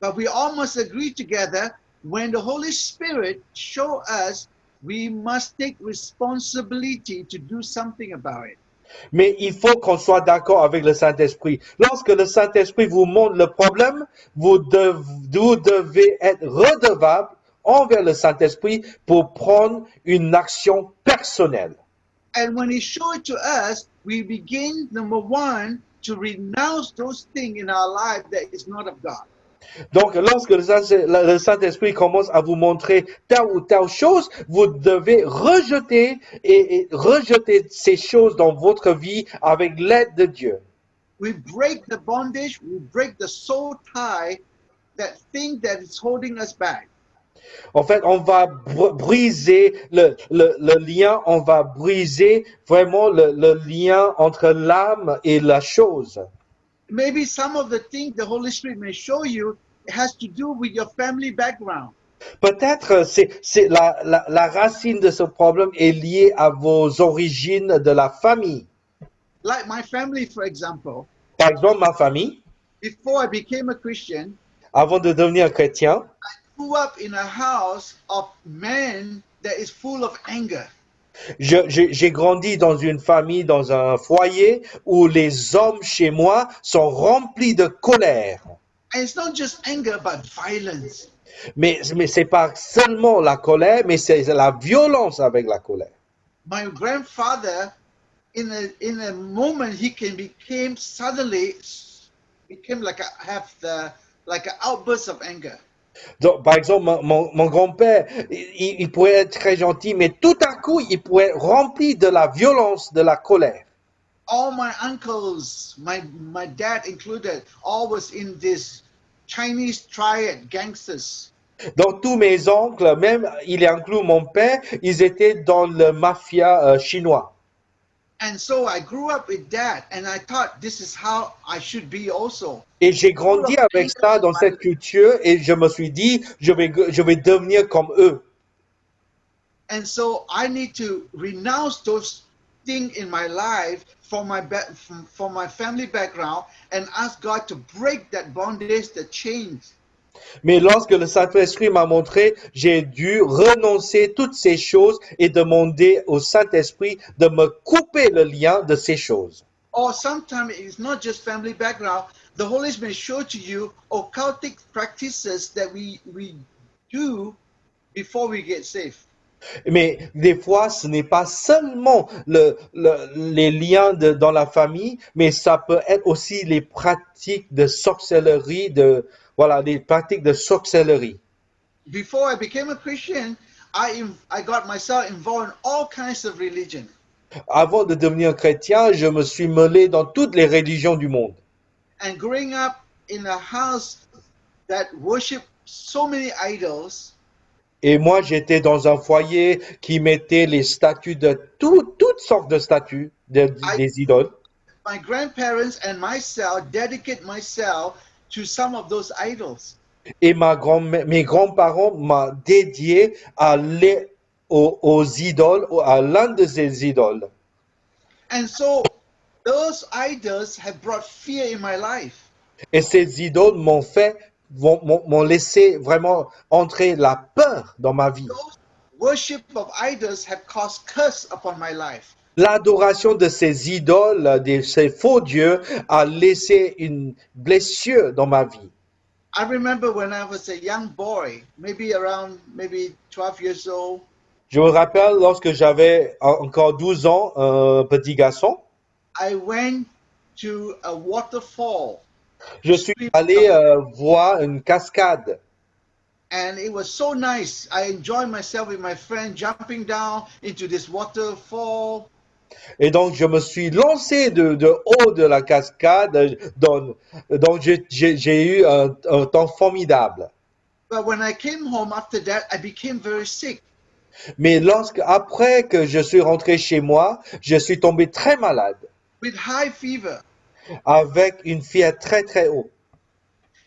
But we all must agree together, when the Holy Spirit show us, we must take responsibility to do something about it. Mais il faut qu'on soit d'accord avec le Saint-Esprit. Lorsque le Saint-Esprit vous montre le problème, vous devez être redevable envers le Saint-Esprit pour prendre une action personnelle. And when he show it to us, we begin, number one, to renounce those things in our life that is not of God. Donc, lorsque le Saint-Esprit commence à vous montrer telle ou telle chose, vous devez rejeter et rejeter ces choses dans votre vie avec l'aide de Dieu. We break the bondage, we break the soul tie, that thing that is holding us back. En fait, on va briser le lien, on va briser vraiment le lien entre l'âme et la chose. Maybe some of the things the Holy Spirit may show you has to do with your family background. Peut-être c'est la racine de ce problème est liée à vos origines de la famille. Like my family, for example, Par exemple, ma famille, before I became a Christian, avant de devenir chrétien, grew up in a house of men that is full of anger. j'ai grandi dans une famille, dans un foyer où les hommes chez moi sont remplis de colère. And it's not just anger, but violence. Mais c'est pas seulement la colère, mais c'est la violence avec la colère. My grandfather, in a moment, he became suddenly became like an outburst of anger. Donc, par exemple, mon grand-père, il pourrait être très gentil, mais tout à coup, il pourrait être rempli de la violence, de la colère. All my uncles, my dad included, all was in this Chinese triad gangsters. Donc, tous mes oncles, même il inclut mon père, ils étaient dans le mafia chinois. And so I grew up with that, and I thought this is how I should be also. Et j'ai grandi avec ça dans cette culture et je me suis dit, je vais devenir comme eux. And so I need to renounce those things in my life from my family background and ask God to break that bondage, the chains. Mais lorsque le Saint-Esprit m'a montré, j'ai dû renoncer toutes ces choses et demander au Saint-Esprit de me couper le lien de ces choses. Or sometimes it's not just family background. The Holy Spirit may show to you occultic practices that we do before we get saved. Mais des fois, ce n'est pas seulement les liens dans la famille, mais ça peut être aussi les pratiques de sorcellerie, les pratiques de sorcellerie. Before I became a Christian, I got myself involved in all kinds of religion. Avant de devenir chrétien, je me suis mêlé dans toutes les religions du monde. And growing up in a house that worship so many idols, Et moi, j'étais dans un foyer qui mettait les statues de toutes sortes de statues, des idoles. my grandparents and myself dedicate myself to some of those idols. Et mes grands-parents m'ont dédié aux idoles, à l'un de ces idoles. And so those idols have brought fear in my life. Et ces idoles m'ont laissé vraiment entrer la peur dans ma vie. Those worship of idols have caused curse upon my life. L'adoration de ces idoles, de ces faux dieux, a laissé une blessure dans ma vie. I remember when I was a young boy, maybe around 12 years old, Je me rappelle lorsque j'avais encore 12 ans, un petit garçon, I went to a waterfall je suis allé voir une cascade. and it was so nice. I enjoyed myself with my friend jumping down into this waterfall. Et donc, je me suis lancé de haut de la cascade, donc j'ai eu un temps formidable. But when I came home after that, I became very sick. Mais après que je suis rentré chez moi, je suis tombé très malade, With high fever. avec une fièvre très très haute.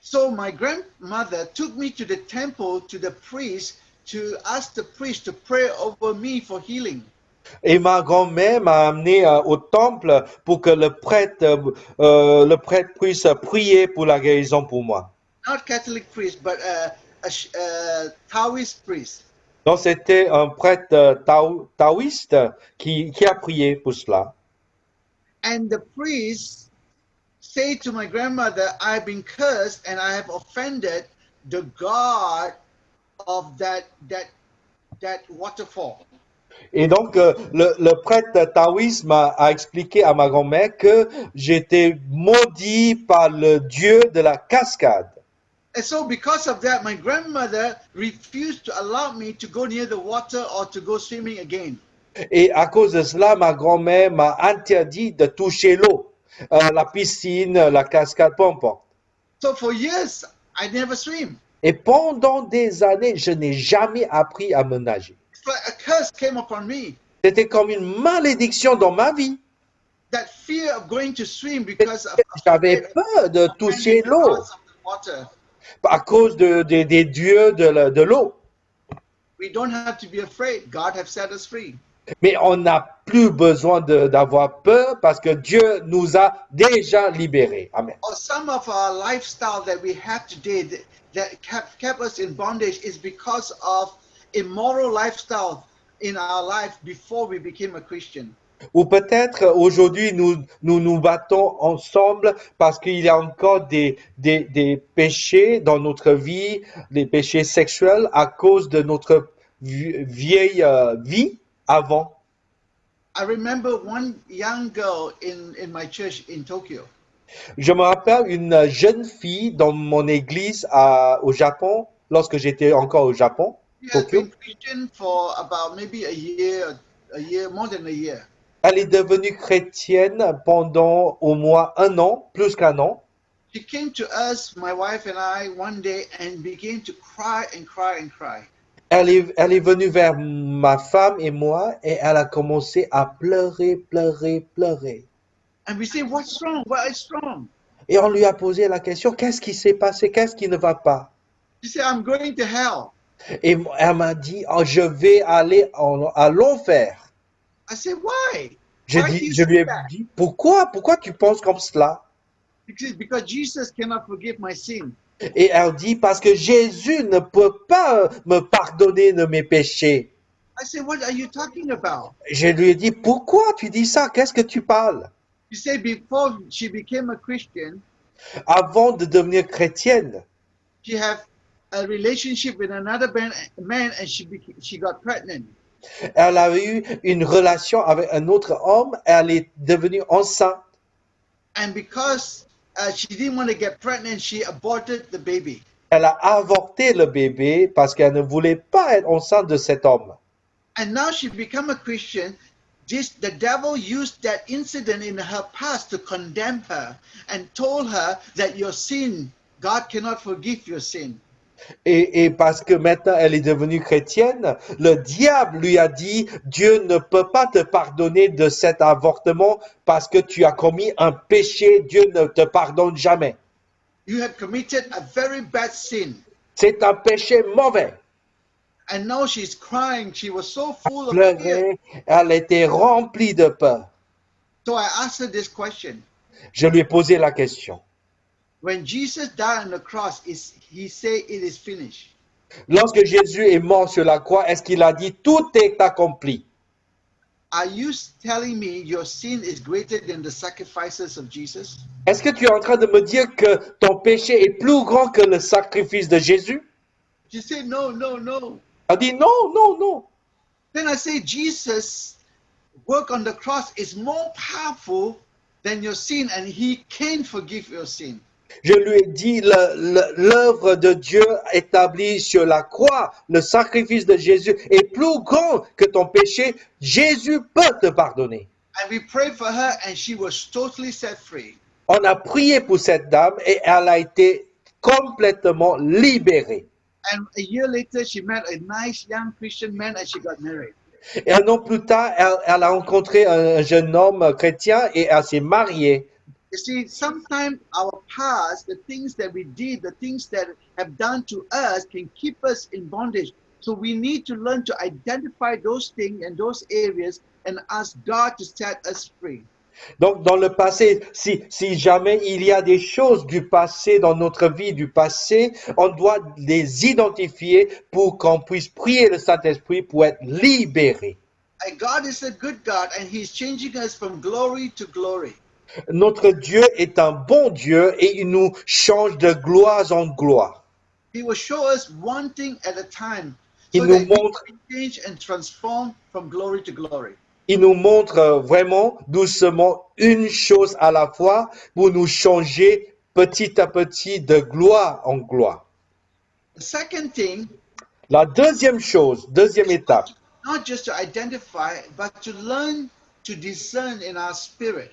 So my grandmother took me to the temple to the priest to ask the priest to pray over me for healing. Et ma grand-mère m'a amené au temple pour que le prêtre puisse prier pour la guérison pour moi. Not Catholic priest, but a Taoist priest. Donc c'était un prêtre taoïste qui a prié pour cela. And the priest said to my grandmother, I've been cursed and I have offended the God of that waterfall. Et donc, le prêtre taoïste a expliqué à ma grand-mère que j'étais maudit par le dieu de la cascade. And so because of that, my grandmother refused to allow me to go near the water or to go swimming again. Et à cause de cela, ma grand-mère m'a interdit de toucher l'eau, la piscine, la cascade, peu importe. So for years, I never swim. Et pendant des années, je n'ai jamais appris à me nager. It's like a curse came upon me. C'était comme une malédiction dans ma vie. That fear of going to swim because of J'avais peur de toucher l'eau because of the water. à cause des dieux de l'eau. We don't have to be afraid. God has set us free. Mais on n'a plus besoin d'avoir peur parce que Dieu nous a déjà libérés. Amen. Or some of our lifestyle that we have today that kept us in bondage is because of immoral lifestyle in our life before we became a Christian. Ou peut-être aujourd'hui nous battons ensemble parce qu'il y a encore des péchés dans notre vie, des péchés sexuels à cause de notre vieille vie avant. I remember one young girl in my church in Tokyo. Je me rappelle une jeune fille dans mon église au Japon, lorsque j'étais encore au Japon, She has Tokyo. been Christian for about maybe a year, more than a year. Elle est devenue chrétienne pendant au moins un an, plus qu'un an. She came to us, my wife and I, one day and began to cry and cry and cry. Elle est venue vers ma femme et moi et elle a commencé à pleurer, pleurer, pleurer. And we say, what's wrong? What is wrong? Et on lui a posé la question, qu'est-ce qui s'est passé? Qu'est-ce qui ne va pas? She said, I'm going to hell. Et elle m'a dit, oh, je vais aller à l'enfer. I said, why? Je Why do you lui ai say that? dit, pourquoi tu penses comme cela? Because Jesus cannot forgive my sin. Et elle dit, parce que Jésus ne peut pas me pardonner de mes péchés. I said, what are you talking about? Je lui ai dit, pourquoi tu dis ça? Qu'est-ce que tu parles? She said, before she became a Christian, Avant de devenir chrétienne, she had a relationship with another man and she got pregnant. elle a eu une relation avec un autre homme, elle est devenue enceinte. And because she didn't want to get pregnant, she aborted the baby. Elle a avorté le bébé parce qu'elle ne voulait pas être enceinte de cet homme. And now she became a Christian. the devil used that incident in her past to condemn her and told her that your sin, God cannot forgive your sin. Et parce que maintenant elle est devenue chrétienne, le diable lui a dit, Dieu ne peut pas te pardonner de cet avortement parce que tu as commis un péché, Dieu ne te pardonne jamais. You have committed a very bad sin. C'est un péché mauvais. And now she's crying. She was so full of fear. Pleurait, elle était remplie de peur. So I asked her this question. Je lui ai posé la question. When Jesus died on the cross, he said it is finished. Lorsque Jésus est mort sur la croix, est-ce qu'il a dit tout est accompli? Are you telling me your sin is greater than the sacrifices of Jesus? Est-ce que tu es en train de me dire que ton péché est plus grand que le sacrifice de Jésus? She said, no, no, no. Elle dit non, non, non. Then I say, Jesus' work on the cross is more powerful than your sin, and he can forgive your sin. Je lui ai dit, l'œuvre de Dieu établie sur la croix, le sacrifice de Jésus est plus grand que ton péché. Jésus peut te pardonner. And we prayed for her, and she was totally set free. On a prié pour cette dame et elle a été complètement libérée. And a year later, she met a nice young Christian man, and she got married. Et un an plus tard, elle a rencontré un jeune homme chrétien et elle s'est mariée. You see, sometimes our past, the things that we did, the things that have done to us can keep us in bondage. So we need to learn to identify those things and those areas and ask God to set us free. Donc, dans le passé, si jamais il y a des choses du passé dans notre vie, du passé, on doit les identifier pour qu'on puisse prier le Saint-Esprit pour être libéré. And God is a good God, and He's changing us from glory to glory. Notre Dieu est un bon Dieu et il nous change de gloire en gloire. He will show us one thing at a time, Il so nous that we montre, can change and transform from glory to glory. il nous montre vraiment doucement une chose à la fois pour nous changer petit à petit de gloire en gloire. The second thing, La deuxième chose, deuxième étape, not just to identify, but to learn to discern in our spirit.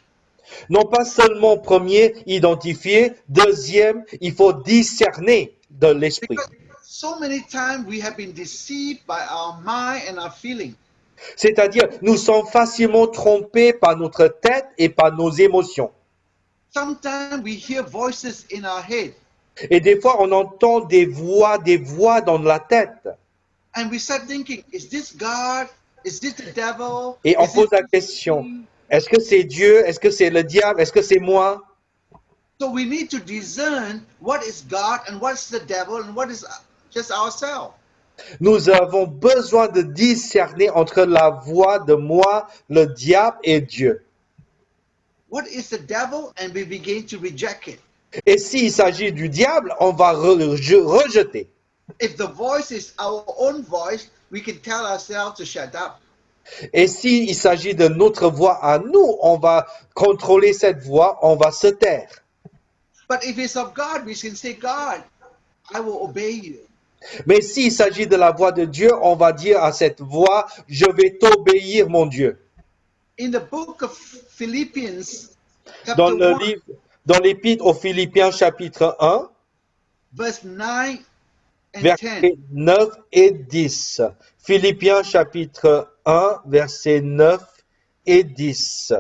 non pas seulement premier, identifier, deuxième, il faut discerner de l'esprit. Because so many times we have been deceived by our mind and our feeling. C'est-à-dire, nous sommes facilement trompés par notre tête et par nos émotions. Sometimes we hear voices in our head, Et des fois, on entend des voix dans la tête. and we start thinking, is this God? Is this the devil? Et on Is pose it la question, est-ce que c'est Dieu? Est-ce que c'est le diable? Est-ce que c'est moi? So we need to discern what is God and what's the devil and what is just ourselves. Nous avons besoin de discerner entre la voix de moi, le diable et Dieu. What is the devil? And we begin to reject it. Et s'il s'agit du diable, on va rejeter. If the voice is our own voice, we can tell ourselves to shut up. Et s'il s'agit de notre voix à nous, on va contrôler cette voix, on va se taire. But if it's of God, we can say, God, I will obey you. Mais s'il s'agit de la voix de Dieu, on va dire à cette voix, je vais t'obéir, mon Dieu. In the book of Philippians, Dans chapter 1, dans l'épître aux Philippiens chapitre 1, verse 9 and 10, versets 9 et 10. Philippiens chapitre 1, versets 9 et 10.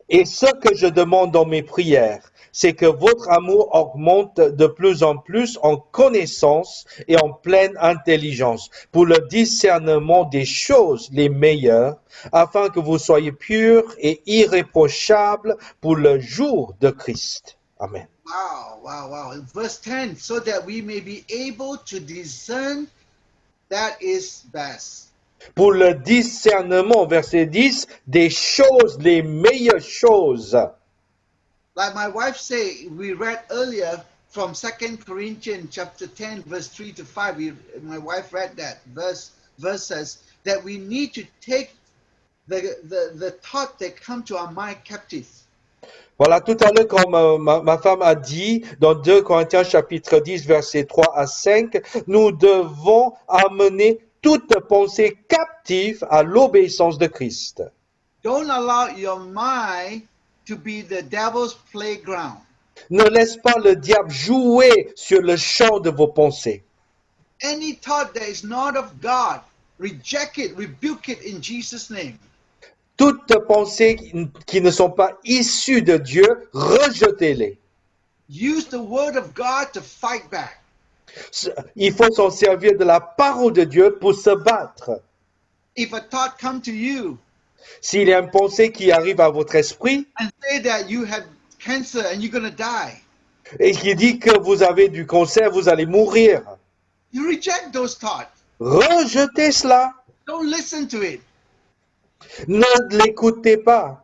Et ce que je demande dans mes prières, c'est que votre amour augmente de plus en plus en connaissance et en pleine intelligence pour le discernement des choses les meilleures, afin que vous soyez purs et irréprochables pour le jour de Christ. Amen. wow, wow, wow. In verse 10, so that we may be able to discern that is best. Pour le discernement, verset 10, des choses, les meilleures choses. Like my wife say, we read earlier from 2 Corinthians chapter 10, verse 3 to 5. My wife read that verses that we need to take the thought that come to our mind captive. Voilà, tout à l'heure, comme ma femme a dit, dans 2 Corinthiens chapitre 10, versets 3 à 5, nous devons amener toute pensée captive à l'obéissance de Christ. Don't allow your mind to be the devil's playground. Ne laisse pas le diable jouer sur le champ de vos pensées. Any thought that is not of God, reject it, rebuke it in Jesus' name. Toutes pensées qui ne sont pas issues de Dieu, rejetez-les. Use the word of God to fight back. Il faut s'en servir de la parole de Dieu pour se battre. If a thought come to you S'il y a une pensée qui arrive à votre esprit and say that you have cancer and you're going to die, et qui dit que vous avez du cancer, vous allez mourir, you reject those thoughts. rejetez cela. Don't listen to it. Ne l'écoutez pas.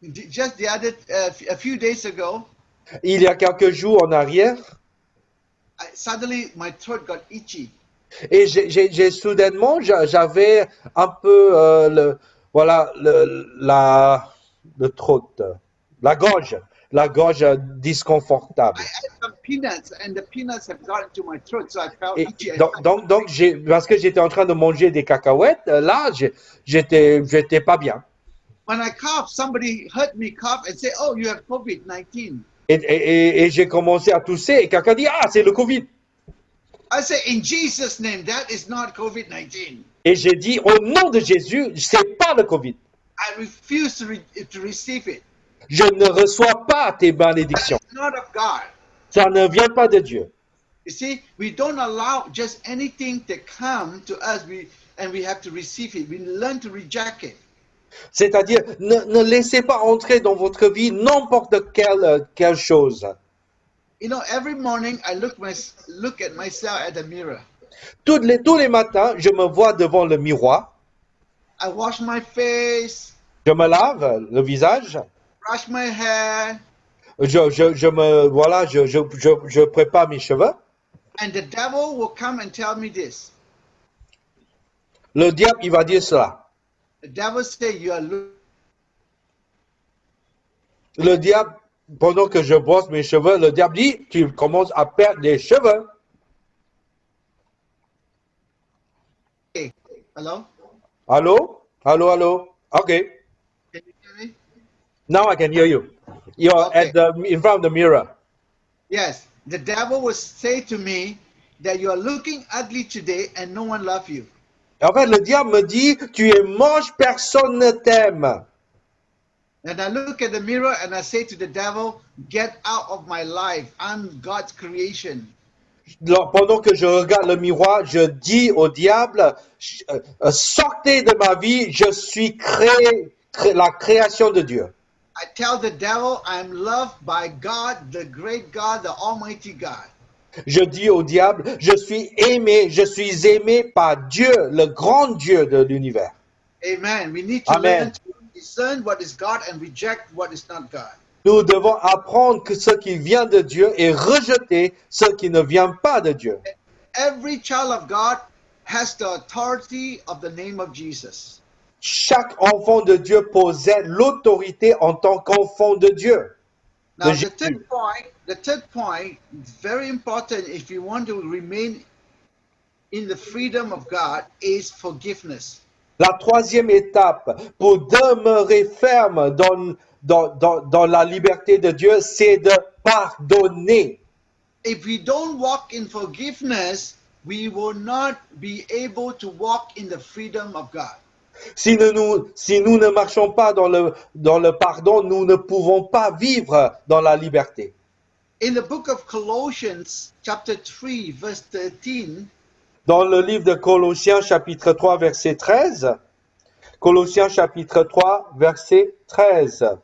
Just the other, a few days ago, Il y a quelques jours en arrière, suddenly my throat got itchy. et soudainement, j'avais un peu le throat, la gorge disconfortable. I had some peanuts and the peanuts have got into my throat, so I felt Et itchy. donc parce que j'étais en train de manger des cacahuètes, là, j'étais pas bien. When I cough, somebody heard me cough and say, "Oh, you have COVID-19." Et j'ai commencé à tousser et quelqu'un dit, ah, c'est le Covid. I say, "In Jesus' name, that is not COVID-19." Et j'ai dit, au nom de Jésus, c'est pas le Covid. I refuse to receive it. Je ne reçois pas tes malédictions. It's not of God. Ça ne vient pas de Dieu. You see, we don't allow just anything to come to us, and we have to receive it. We learn to reject it. C'est-à-dire, ne laissez pas entrer dans votre vie n'importe quelle chose. You know, every morning I look at myself at the mirror. Tous les matins, je me vois devant le miroir. I wash my face, Je me lave le visage. brush my hair, Je prépare mes cheveux. and the devil will come and tell me this. Le diable, il va dire cela. The devil say you are Le diable, pendant que je brosse mes cheveux, le diable dit, tu commences à perdre les cheveux. okay. Hello? Allô? Allô? Okay. Can you hear me? Now I can hear you. You're Okay. in front of the mirror. Yes. The devil will say to me that you are looking ugly today and no one loves you. En fait, le diable me dit, tu es moche, personne ne t'aime. And I look at the mirror and I say to the devil, get out of my life. I'm God's creation. Pendant que je regarde le miroir, je dis au diable, sortez de ma vie, je suis la création de Dieu. I tell the devil I'm loved by God, the great God, the Almighty God. Je dis au diable, je suis aimé par Dieu, le grand Dieu de l'univers. Amen. We need to Amen. learn to discern what is God and reject what is not God. Nous devons apprendre que ce qui vient de Dieu et rejeter ce qui ne vient pas de Dieu. Every child of God has the authority of the name of Jesus. Chaque enfant de Dieu possède l'autorité en tant qu'enfant de Dieu. Now, De Jésus. the third point, very important if you want to remain in the freedom of God, is forgiveness. La troisième étape pour demeurer ferme dans la liberté de Dieu, c'est de pardonner. If we don't walk in forgiveness, we will not be able to walk in the freedom of God. Si nous ne marchons pas dans le pardon, nous ne pouvons pas vivre dans la liberté. In the book of Colossians, chapter 3, verse 13, Dans le livre de Colossiens chapitre 3 verset 13, Colossiens chapitre 3 verset 13.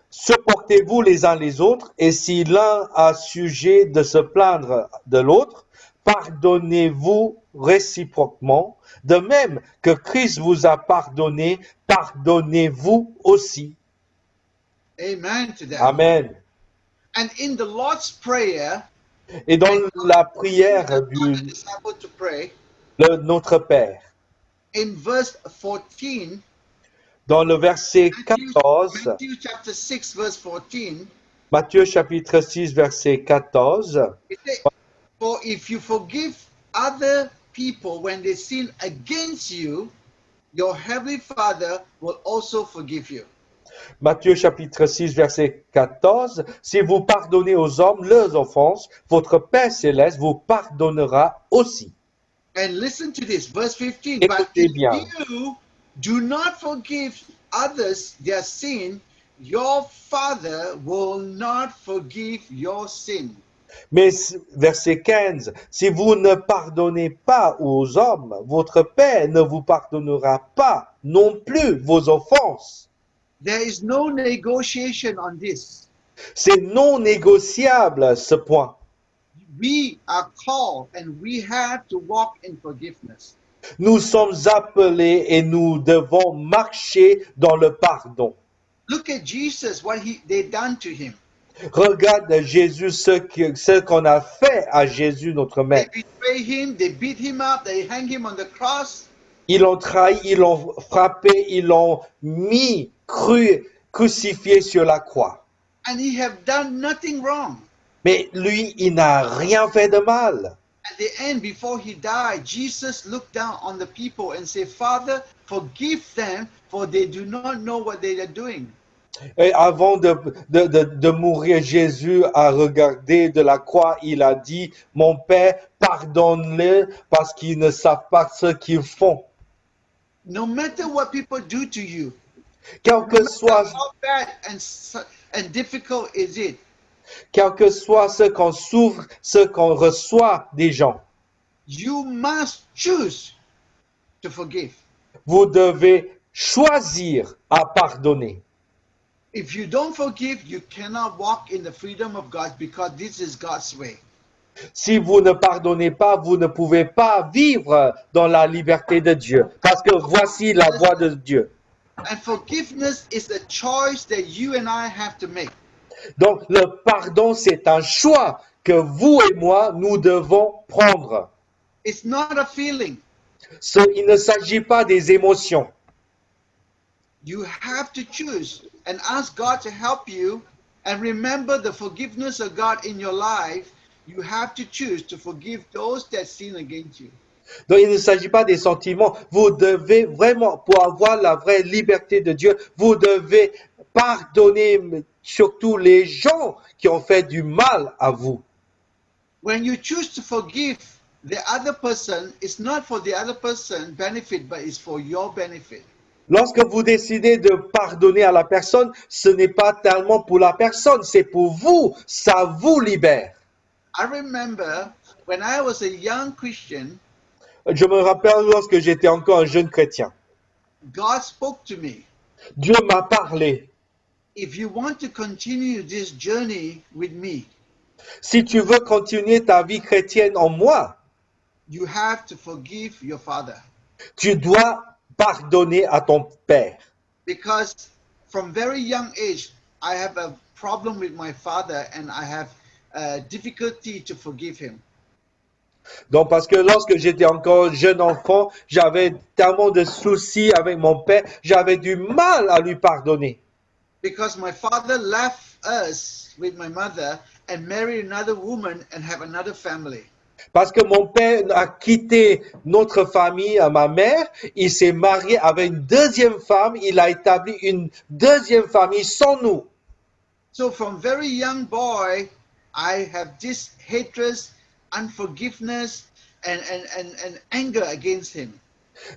Supportez-vous les uns les autres, et si l'un a sujet de se plaindre de l'autre, pardonnez-vous réciproquement, de même que Christ vous a pardonné, pardonnez-vous aussi. amen to that. Amen. And in the Lord's Prayer, Et dans la prière taught the du disciple to pray, Notre Père, in verse 14, dans le verset 14, Matthew chapter 6, verse 14, Matthieu chapitre 6 verset 14, it says, for if you forgive other people, when they sin against you, your heavenly Father will also forgive you. Matthieu chapitre 6, verset 14. Si vous pardonnez aux hommes leurs offenses, votre Père céleste vous pardonnera aussi. And listen to this, verse 15. But Écoutez if bien. you do not forgive others their sin, your Father will not forgive your sin. Mais verset 15, si vous ne pardonnez pas aux hommes, votre Père ne vous pardonnera pas non plus vos offenses. There is no negotiation on this. C'est non négociable ce point. We are called and we have to walk in forgiveness. Nous sommes appelés et nous devons marcher dans le pardon. Look at Jesus, what they done to him. Regarde Jésus, ce qu'on a fait à Jésus, notre They Maître. betray him, they beat him up, they hang him on the cross. Ils l'ont trahi, ils l'ont frappé, ils l'ont mis crucifié sur la croix. And he have done nothing wrong. Mais lui, il n'a rien fait de mal. At the end, before he died, Jesus looked down on the people and said, Father, forgive them, for they do not know what they are doing. Et avant de mourir, Jésus a regardé de la croix, il a dit, mon Père, pardonne-les parce qu'ils ne savent pas ce qu'ils font. No matter what people do to you, Quel no que matter soit, how bad and difficult is it, quel que soit ce qu'on souffre, ce qu'on reçoit des gens, you must choose to forgive. vous devez choisir à pardonner. If you don't forgive, you cannot walk in the freedom of God because this is God's way. Si vous ne pardonnez pas, vous ne pouvez pas vivre dans la liberté de Dieu. Parce que voici la voie de Dieu. And forgiveness is a choice that you and I have to make. Donc le pardon, c'est un choix que vous et moi, nous devons prendre. It's not a feeling. Il ne s'agit pas des émotions. You have to choose and ask God to help you and remember the forgiveness of God in your life. You have to choose to forgive those that sin against you. Donc il ne s'agit pas des sentiments. Vous devez vraiment, pour avoir la vraie liberté de Dieu, vous devez pardonner surtout les gens qui ont fait du mal à vous. When you choose to forgive the other person, it's not for the other person's benefit, but it's for your benefit. Lorsque vous décidez de pardonner à la personne, ce n'est pas tellement pour la personne, c'est pour vous. Ça vous libère. I remember when I was a young Christian, Je me rappelle lorsque j'étais encore un jeune chrétien. God spoke to me. Dieu m'a parlé. If you want to continue this journey with me, Si tu veux continuer ta vie chrétienne en moi, you have to forgive your father. tu dois pardonner à ton père. Because from very young age, I have a problem with my father and I have difficulty to forgive him. Donc, parce que lorsque j'étais encore jeune enfant, j'avais tellement de soucis avec mon père, j'avais du mal à lui pardonner. Because my father left us with my mother and married another woman and have another family. Parce que mon père a quitté notre famille, ma mère, il s'est marié avec une deuxième femme, il a établi une deuxième famille sans nous. So from very young boy, I have this hatred, unforgiveness, and anger against him.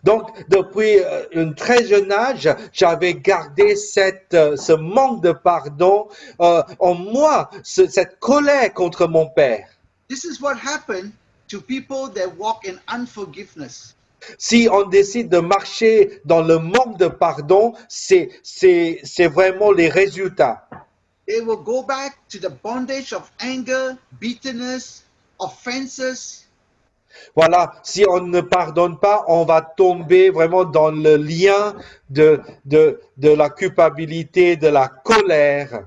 Donc, depuis un très jeune âge, j'avais gardé ce manque de pardon en moi, cette colère contre mon père. This is what happened to people that walk in unforgiveness. Si on décide de marcher dans le manque de pardon, c'est vraiment les résultats. They will go back to the bondage of anger, bitterness, offenses. Voilà, si on ne pardonne pas, on va tomber vraiment dans le lien de la culpabilité, de la colère.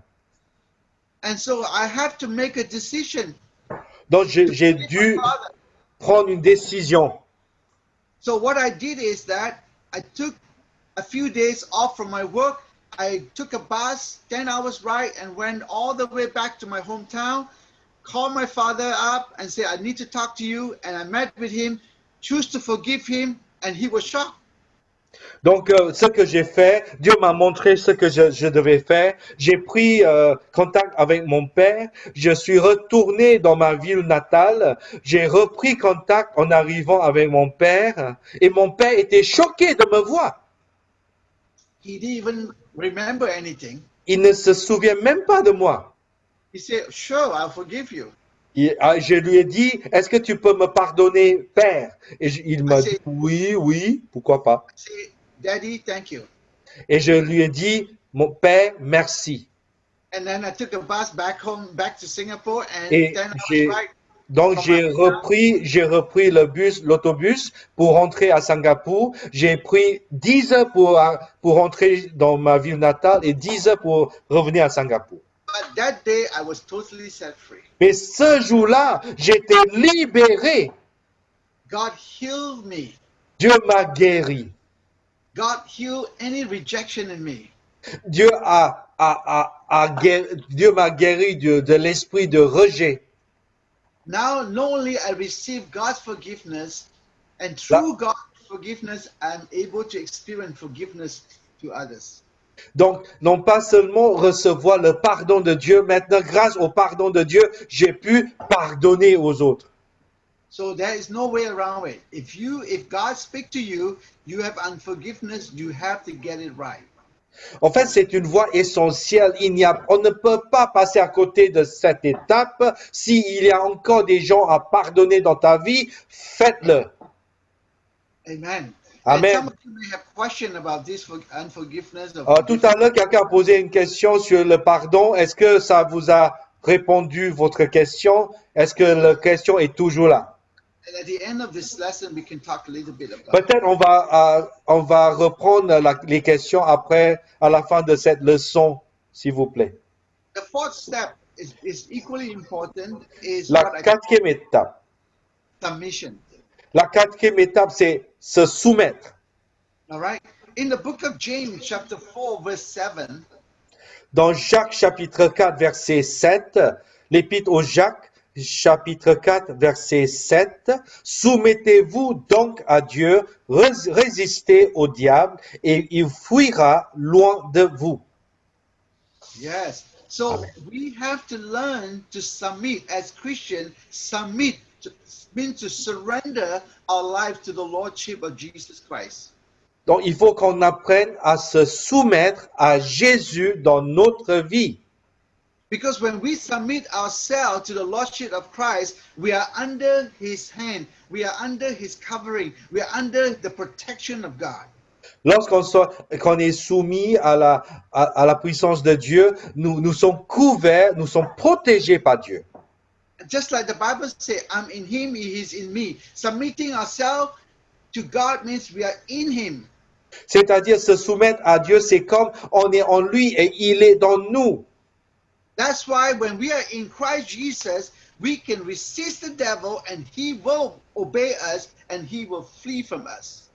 And so I have to make a decision. Donc j'ai dû prendre une décision. So what I did is that I took a few days off from my work. I took a bus, 10 hours ride, and went all the way back to my hometown, called my father up and said, I need to talk to you. And I met with him choose to forgive him, and he was shocked. Donc, ce que j'ai fait, Dieu m'a montré ce que je devais faire. J'ai pris contact avec mon père. Je suis retourné dans ma ville natale. J'ai repris contact en arrivant avec mon père. Et mon père était choqué de me voir. He didn't even remember anything. Il ne se souvient même pas de moi. He said, "Sure, I'll forgive you." Je lui ai dit, est-ce que tu peux me pardonner, père? Et il m'a dit, oui, oui, pourquoi pas. I said, "Daddy, thank you." Et je lui ai dit, mon père, merci. And then I took a bus back home, back to Singapore, and Et 10 hours j'ai- right. Donc j'ai repris l'autobus pour rentrer à Singapour. J'ai pris 10 heures pour rentrer dans ma ville natale et 10 heures pour revenir à Singapour. But that day, I was totally set free. Mais ce jour-là, j'étais libéré. God healed me. Dieu m'a guéri. God healed any rejection in me. Dieu Dieu m'a guéri de l'esprit de rejet. Now, not only I receive God's forgiveness, and through God's forgiveness, I'm able to experience forgiveness to others. Donc, non pas seulement recevoir le pardon de Dieu, maintenant, grâce au pardon de Dieu, j'ai pu pardonner aux autres. So there is no way around it. If God speaks to you, you have unforgiveness, you have to get it right. En fait, c'est une voie essentielle. On ne peut pas passer à côté de cette étape. S'il y a encore des gens à pardonner dans ta vie, faites-le. Amen. Amen. And some of you may have questions about this unforgiveness. Of Tout à l'heure, quelqu'un a posé une question sur le pardon. Est-ce que ça vous a répondu votre question? Est-ce que la question est toujours là? And at the end of this lesson, we can talk a little bit about it. Peut-être on va reprendre les questions après, à la fin de cette leçon, s'il vous plaît. The fourth step is equally important, is La what I call quatrième étape. submission. La quatrième étape, c'est se soumettre. All right. In the book of James, chapter 4, verse 7, Dans Jacques chapitre 4, verset 7, l'épître aux Jacques, chapitre 4, verset 7, soumettez-vous donc à Dieu, résistez au diable et il fuira loin de vous. yes. So we have to learn to submit as Christians. Submit means to surrender our life to the Lordship of Jesus Christ. Donc il faut qu'on apprenne à se soumettre à Jésus dans notre vie. Because when we submit ourselves to the Lordship of Christ, we are under His hand, we are under His covering, we are under the protection of God. Qu'on est soumis à la puissance de Dieu, nous sommes couverts, nous sommes protégés par Dieu. Just like the Bible says, I'm in Him, He is in me. Submitting ourselves to God means we are in Him. C'est-à-dire se soumettre à Dieu, c'est comme on est en lui et il est dans nous. That's why when we are in Christ Jesus, we can resist the devil and he will obey us and he will flee from us.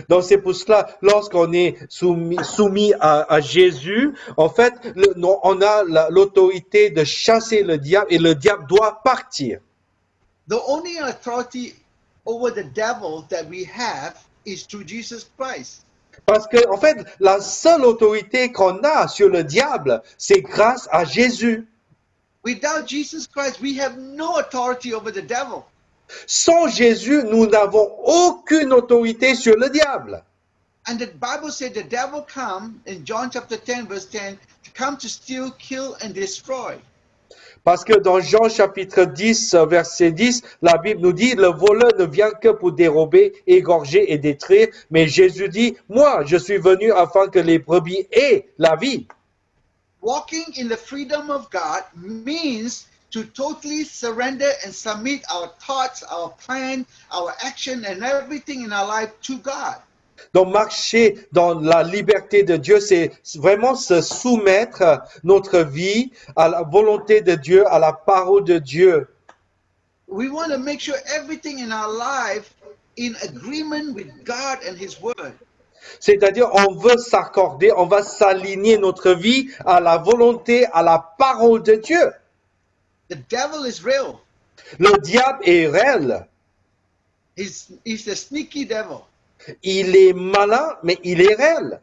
Donc c'est pour cela, lorsqu'on est soumis à Jésus, en fait, on a l'autorité de chasser le diable et le diable doit partir. The only authority over the devil that we have is through Jesus Christ. Parce que, en fait, la seule autorité qu'on a sur le diable, c'est grâce à Jésus. Without Jesus Christ, we have no authority over the devil. Sans Jésus, nous n'avons aucune autorité sur le diable. And the Bible said the devil come in John chapter 10 verse 10 to come to steal, kill and destroy. Parce que dans Jean chapitre 10, verset 10, la Bible nous dit, le voleur ne vient que pour dérober, égorger et détruire. Mais Jésus dit, moi, je suis venu afin que les brebis aient la vie. Walking in the freedom of God means to totally surrender and submit our thoughts, our plan, our action, and everything in our life to God. Donc marcher dans la liberté de Dieu, c'est vraiment se soumettre notre vie à la volonté de Dieu, à la parole de Dieu. We want to make sure everything in our life in agreement with God and His Word. C'est-à-dire, on veut s'accorder, on va s'aligner notre vie à la volonté, à la parole de Dieu. The devil is real. Le diable est réel. He's a sneaky devil. Il est malin, mais il est réel.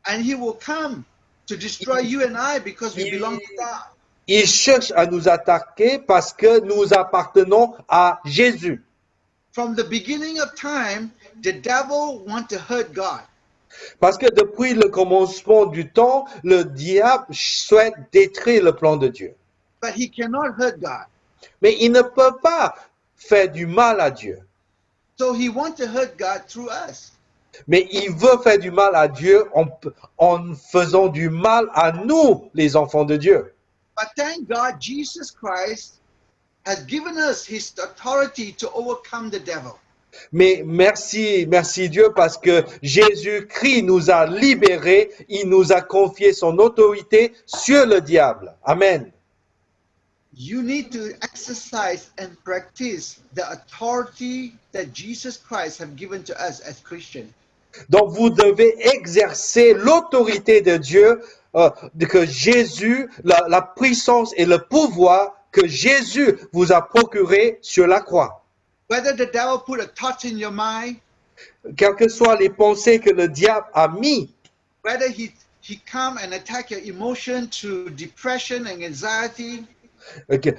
And he will come to destroy you and I because we belong to God. Il cherche à nous attaquer parce que nous appartenons à Jésus. From the beginning of time, the devil wants to hurt God. Parce que depuis le commencement du temps, le diable souhaite détruire le plan de Dieu. But he cannot hurt God. Mais il ne peut pas faire du mal à Dieu. So he wants to hurt God through us. Mais il veut faire du mal à Dieu en faisant du mal à nous, les enfants de Dieu. But thank God, Jesus Christ has given us his authority to overcome the devil. Mais merci Dieu parce que Jésus-Christ nous a libérés, il nous a confié son autorité sur le diable. Amen. You need to exercise and practice the authority that Jesus Christ has given to us as Christians. Donc vous devez exercer l'autorité de Dieu, que Jésus, la puissance et le pouvoir que Jésus vous a procuré sur la croix. Whether the devil put a thought in your mind, Quelles que soient les pensées que le diable a mis, whether he come and attack your emotion through depression and anxiety,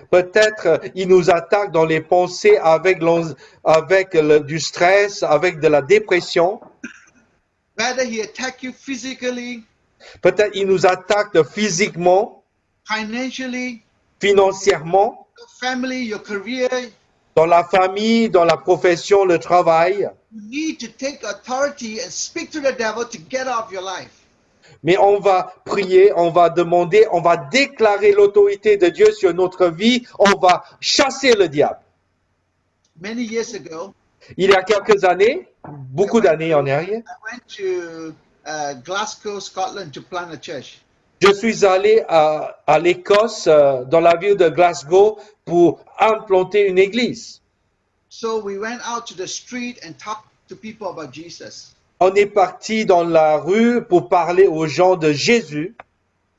peut-être il nous attaque dans les pensées avec du stress, avec de la dépression. whether he attack you physically, Peut-être il nous attaque physiquement, financially, financièrement, your family, your career, dans la famille, dans la profession, le travail. you need to take authority and speak to the devil to get off your life. Mais on va prier, on va demander, on va déclarer l'autorité de Dieu sur notre vie, on va chasser le diable. Many years ago, Il y a quelques années, beaucoup d'années en arrière, I went to Glasgow, Scotland to plant a church. je suis allé à l'Écosse, dans la ville de Glasgow, pour implanter une église. So we went out to the street and talked to people about Jesus. On est parti dans la rue pour parler aux gens de Jésus.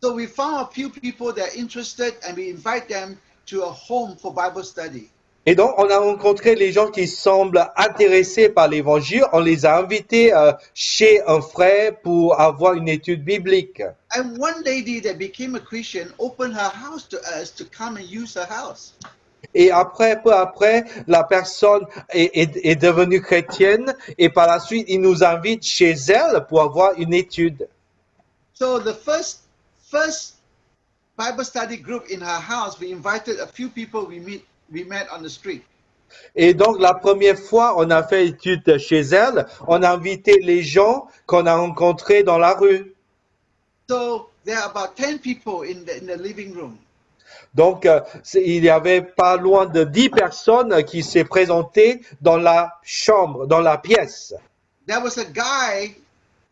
So we found a few people that are interested and we invite them to a home for Bible study. Et donc, on a rencontré les gens qui semblent intéressés par l'évangile. On les a invités chez un frère pour avoir une étude biblique. And one lady that became a Christian opened her house to us to come and use her house. Et peu après, la personne est devenue chrétienne et par la suite, il nous invite chez elle pour avoir une étude. So the first Bible study group in her house, we invited a few people we met on the street. Et donc, la première fois, on a fait étude chez elle, on a invité les gens qu'on a rencontrés dans la rue. So there are about 10 people in the living room. Donc, il y avait pas loin de 10 personnes qui s'est présentées dans la chambre, dans la pièce. There was a guy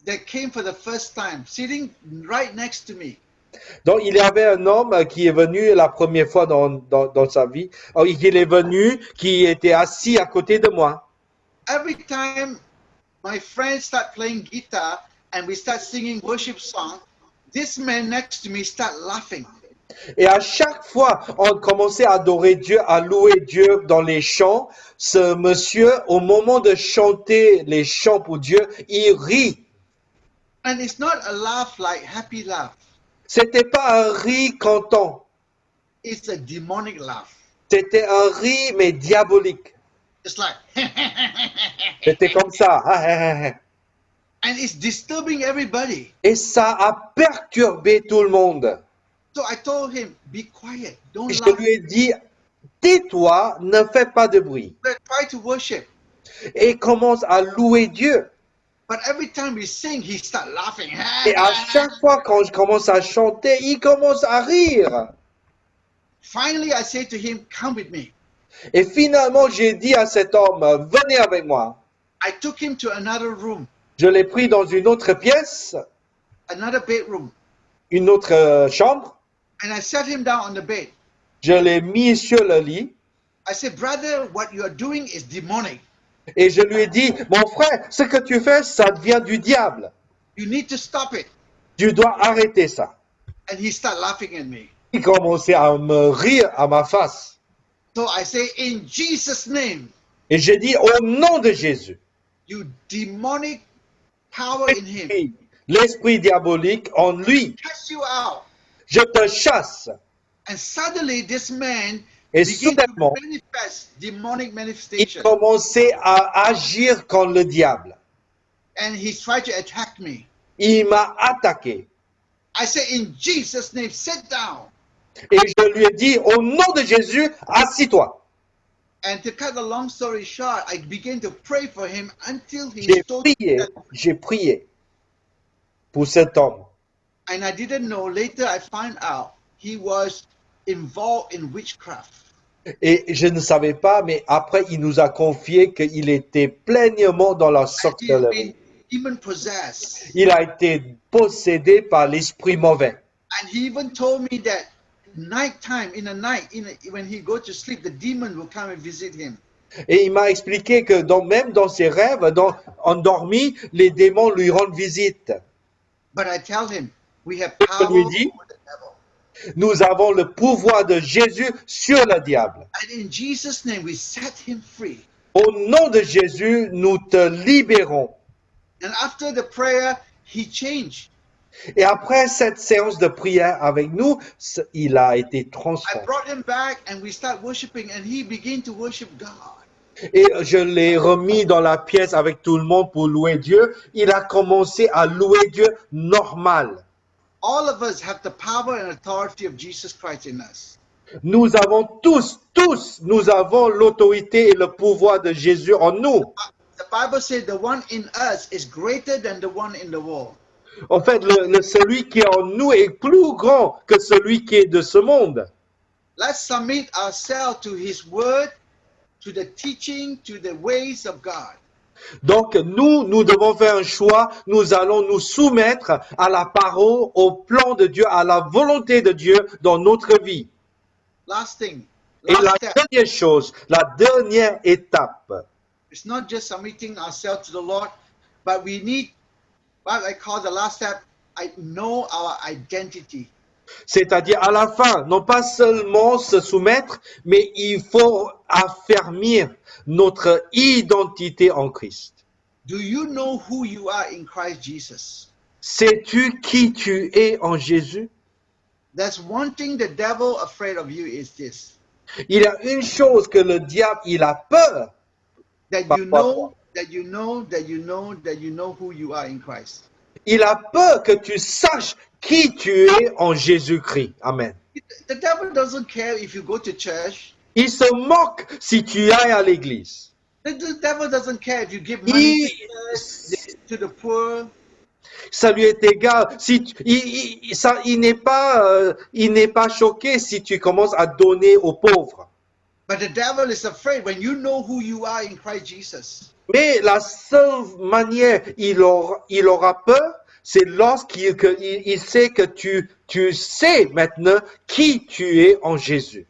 that came for the first time, sitting right next to me. Donc, il y avait un homme qui est venu la première fois dans sa vie. Il est venu, qui était assis à côté de moi. Every time my friends start playing guitar and we start singing worship song, this man next to me start laughing. Et à chaque fois, on commençait à adorer Dieu, à louer Dieu dans les chants. Ce monsieur, au moment de chanter les chants pour Dieu, il rit. And it's not a laugh like happy laugh. C'était pas un rire content. It's a demonic laugh. C'était un rire, mais diabolique. It's like, C'était comme ça. and it's disturbing everybody. Et ça a perturbé tout le monde. So I told him, be quiet, don't Et je laugh. lui ai dit, tais-toi, ne fais pas de bruit. Try to worship. Et commence à louer Dieu. But every time we sing, he start laughing. Et à chaque fois quand je commence à chanter, il commence à rire. Finally, I said to him, come with me. Et finalement, j'ai dit à cet homme, venez avec moi. I took him to another room, Je l'ai pris dans une autre pièce, another bedroom, une autre chambre. and I sat him down on the bed. Je l'ai mis sur le lit. I said, brother, what you are doing is demonic. Et je lui ai dit, mon frère, ce que tu fais, ça vient du diable. You need to stop it. Tu dois arrêter ça. And he started laughing at me. Il commençait à me rire à ma face. So I say, in Jesus' name, Et j'ai dit au nom de Jésus, you demonic power in him, l'esprit diabolique en lui, cast you out. je te chasse. And suddenly this man Et began to soudainement, manifest demonic il manifestation. commençait à agir comme le diable. And he tried to attack me. Il m'a attaqué. I said, in Jesus' name, sit down. Et je lui ai dit, au nom de Jésus, assis-toi. And to cut a long story short, I began to pray for him until he J'ai prié pour cet homme. And I didn't know, later I found out he was involved in witchcraft. Et je ne savais pas, mais après, il nous a confié qu'il était pleinement dans la He's sorcellerie. been demon possessed. Il a été possédé par l'esprit mauvais. And he even told me that nighttime, in the night, when he go to sleep, the demon will come and visit him. Et il m'a expliqué que même dans ses rêves, endormi, les démons lui rendent visite. But I tell him, we have Je power lui over dis, the devil. nous avons le pouvoir de Jésus sur le diable. And in Jesus' name, we set him free. Au nom de Jésus, nous te libérons. And after the prayer, he changed. Et après cette séance de prière avec nous, il a été I transformé. brought him back and we start worshiping and he began to worship God. Et je l'ai remis dans la pièce avec tout le monde pour louer Dieu. Il a commencé à louer Dieu normal. All of us have the power and authority of Jesus Christ in us. Nous avons tous, nous avons l'autorité et le pouvoir de Jésus en nous. The Bible says the one in us is greater than the one in the world. En fait, celui qui est en nous est plus grand que celui qui est de ce monde. Let's submit ourselves to his word, to the teaching, to the ways of God. Donc, nous devons faire un choix. Nous allons nous soumettre à la parole, au plan de Dieu, à la volonté de Dieu dans notre vie. Last thing, Et la last step, dernière chose, la dernière étape, it's not just submitting ourselves to the Lord, but we need what I call the last step, I know our identity. c'est-à-dire à la fin, non pas seulement se soumettre, mais il faut affermir notre identité en Christ. Do you know who you are in Christ Jesus? Sais-tu qui tu es en Jésus? That's one thing the devil afraid of you is this, Il y a une chose que le diable, il a peur. that you know, that you know, that you know, that you know who you are in Christ. Il a peur que tu saches qui tu es en Jésus-Christ. Amen. The devil doesn't care if you go to church. Il se moque si tu ailles à l'église. The devil doesn't care if you give money to the poor. Ça lui est égal. Si il n'est pas choqué si tu commences à donner aux pauvres. But the devil is afraid when you know who you are in Christ Jesus. Mais la seule manière il aura peur, c'est lorsqu'il sait que tu sais maintenant qui tu es en Jésus.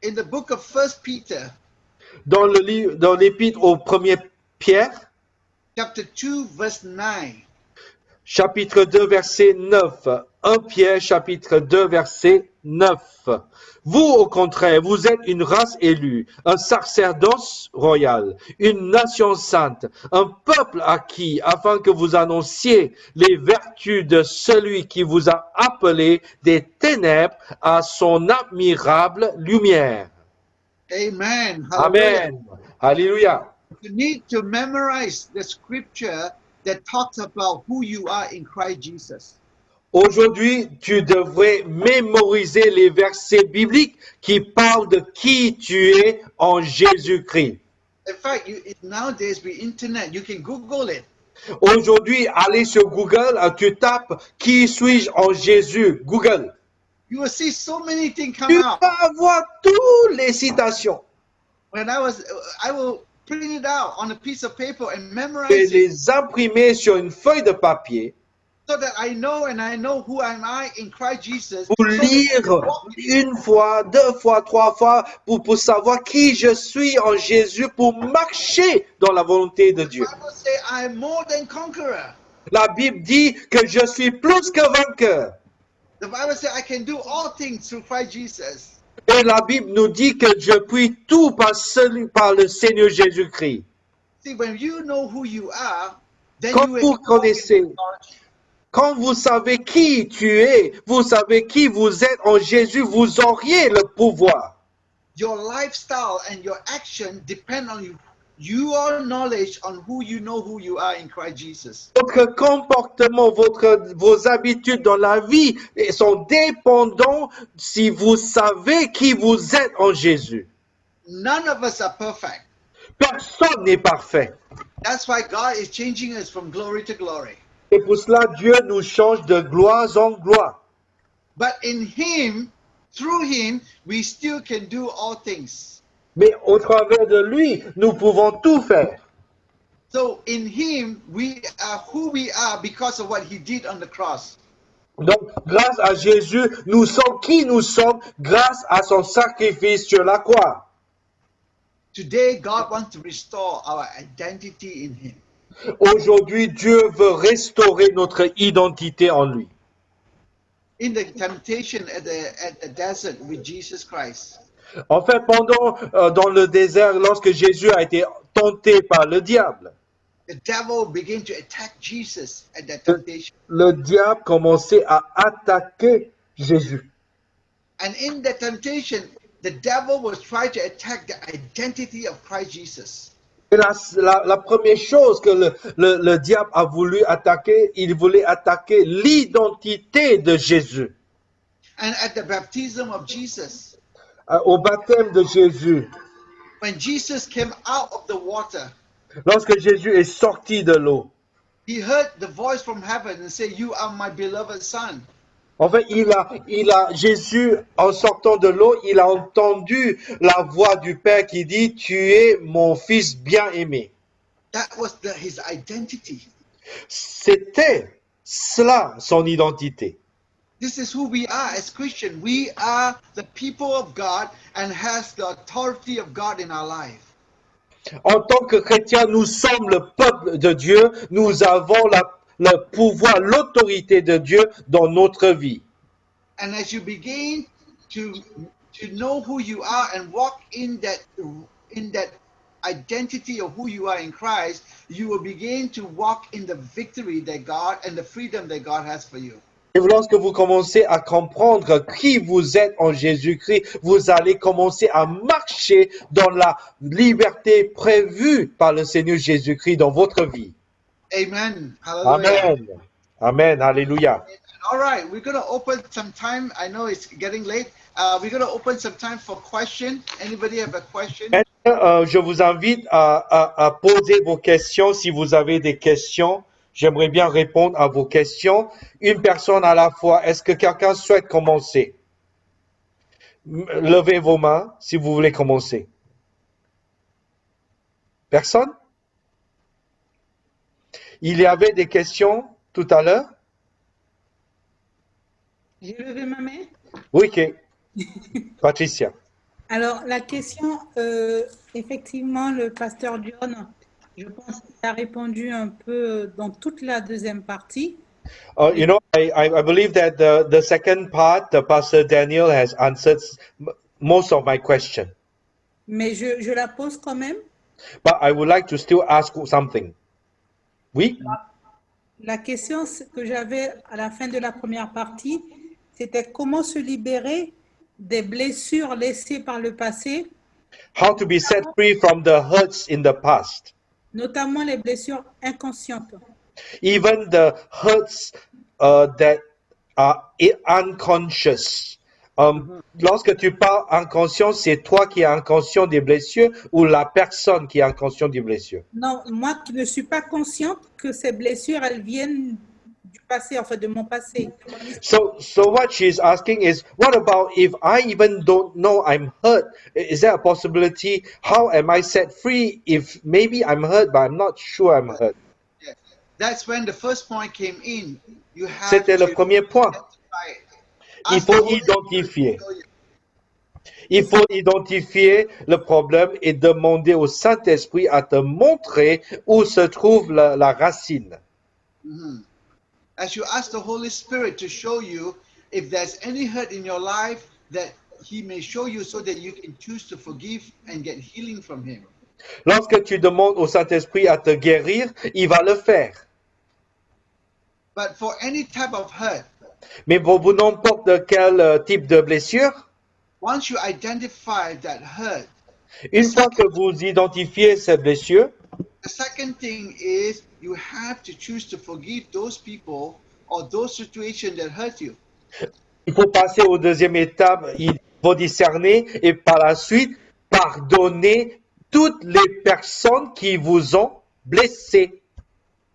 In the book of 1 Peter, Dans l'épître au 1er Pierre, chapter 2, verse 9, chapitre 2, verset 9. 1 Pierre, chapitre 2, verset 9. Vous, au contraire, vous êtes une race élue, un sacerdoce royal, une nation sainte, un peuple acquis, afin que vous annonciez les vertus de celui qui vous a appelé des ténèbres à son admirable lumière. Amen. Hallelujah. Amen. Alléluia. You need to memorize the scripture that talks about who you are in Christ Jesus. Aujourd'hui, tu devrais mémoriser les versets bibliques qui parlent de qui tu es en Jésus-Christ. In fact, nowadays with internet, you can Google it. Aujourd'hui, allez sur Google, tu tapes « Qui suis-je en Jésus ?» Google. You will see so many things come Tu out. vas avoir toutes les citations. When I will print it out on a piece of paper and Et memorize it les imprimer sur une feuille de papier so that I know who am I in Christ Jesus. pour So that lire une fois, deux fois, trois fois, pour savoir qui je suis en Jésus, pour marcher dans la volonté de the Dieu. Bible says I am more than conqueror. La Bible dit que je suis plus que vainqueur. The Bible says I can do all things through Christ Jesus. Et la Bible nous dit que Dieu puis tout par le Seigneur Jésus-Christ. See, when you know who you are, then Quand you vous walk in connaissez, authority. quand vous savez qui tu es, vous savez qui vous êtes en Jésus, vous auriez le pouvoir. Your lifestyle and your action depend on you. Your knowledge on who you are in Christ Jesus. Votre comportement, vos habitudes dans la vie sont dépendants si vous savez qui vous êtes en Jésus. None of us are perfect. Personne n'est parfait. That's why God is changing us from glory to glory. Et pour cela, Dieu nous change de gloire en gloire. But in Him, through Him, we still can do all things. Mais au travers de lui, nous pouvons tout faire. So in Him, we are who we are because of what He did on the cross. Donc, grâce à Jésus, nous sommes qui nous sommes grâce à son sacrifice sur la croix. Today, God wants to restore our identity in Him. Aujourd'hui, Dieu veut restaurer notre identité en lui. In the temptation at the desert with Jesus Christ, En fait, dans le désert, lorsque Jésus a été tenté par le diable, the devil began to attack Jesus at that temptation. le diable commençait à attaquer Jésus. And in the temptation, the devil was trying to attack the identity of Christ Jesus. Et la première chose que le diable a voulu attaquer, il voulait attaquer l'identité de Jésus. And at the baptism of Jesus, Au baptême de Jésus, when Jesus came out of the water, lorsque Jésus est sorti de l'eau, he heard the voice from heaven and said, "You are my beloved son." en fait, Jésus, en sortant de l'eau, il a entendu la voix du Père qui dit, tu es mon fils bien-aimé. That was his identity. C'était cela, son identité. This is who we are as Christians. We are the people of God and has the authority of God in our life. En tant que chrétiens, nous sommes le peuple de Dieu, nous avons le pouvoir, l'autorité de Dieu dans notre vie. And as you begin to know who you are and walk in that identity of who you are in Christ, you will begin to walk in the victory that God and the freedom that God has for you. Et lorsque vous commencez à comprendre qui vous êtes en Jésus-Christ, vous allez commencer à marcher dans la liberté prévue par le Seigneur Jésus-Christ dans votre vie. Amen. Hallelujah. Amen. Amen. Alléluia. All right, we're going to open some time. I know it's getting late. We're going to open some time for questions. Anybody have a question? Je vous invite à poser vos questions si vous avez des questions. J'aimerais bien répondre à vos questions. Une personne à la fois. Est-ce que quelqu'un souhaite commencer? Levez vos mains si vous voulez commencer. Personne? Il y avait des questions tout à l'heure? J'ai levé ma main. Oui, ok. Patricia. Alors, la question, effectivement, le pasteur John, je pense qu'il a répondu un peu dans toute la deuxième partie. You know, I believe that the second part, Pastor Daniel has answered most of my question. Mais je la pose quand même. But I would like to still ask something. Oui? La question que j'avais à la fin de la première partie, c'était comment se libérer des blessures laissées par le passé, How to be set free from the hurts in the past. notamment les blessures inconscientes. Even the hurts that are unconscious. Lorsque tu parles inconscient, c'est toi qui es inconscient des blessures ou la personne qui est inconscient des blessures? Non, moi qui ne suis pas consciente que ces blessures, elles viennent du passé, enfin de mon passé. So what she's asking is, what about if I even don't know I'm hurt? Is there a possibility? How am I set free if maybe I'm hurt, but I'm not sure I'm hurt? Yes. That's when the first point came in. You have C'était le to premier point. identify it. Il Ask the faut Holy Spirit identifier. to show you. Il faut identifier le problème et demander au Saint-Esprit à te montrer où se trouve la racine. Mhm. As you ask the Holy Spirit to show you if there's any hurt in your life that he may show you so that you can choose to forgive and get healing from him. Lorsque tu demandes au Saint-Esprit à te guérir, il va le faire. But for any type of hurt, Mais pour n'importe quel type de blessure, once you identify that hurt, une fois que vous identifiez cette blessure, the second thing is you have to choose to forgive those people or those situations that hurt you. il faut passer aux deuxième étape, il faut discerner et par la suite pardonner toutes les personnes qui vous ont blessé.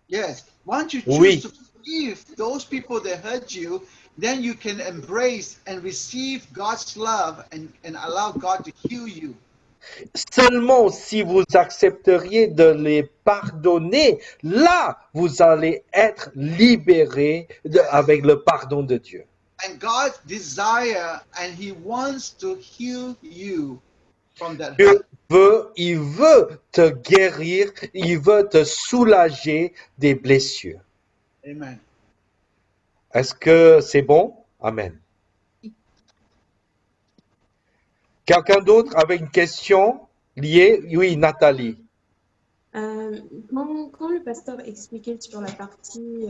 Yes. Once you choose Oui. to forgive those people that hurt you, then you can embrace and receive God's love and allow God to heal you. Seulement si vous accepteriez de les pardonner, là, vous allez être libérés avec le pardon de Dieu. And God's desire, and He wants to heal you from that Dieu hurt. il veut te guérir, il veut te soulager des blessures. Amen. Est-ce que c'est bon? Amen. Quelqu'un d'autre avec une question liée? Oui, Nathalie. Quand le pasteur expliquait sur la partie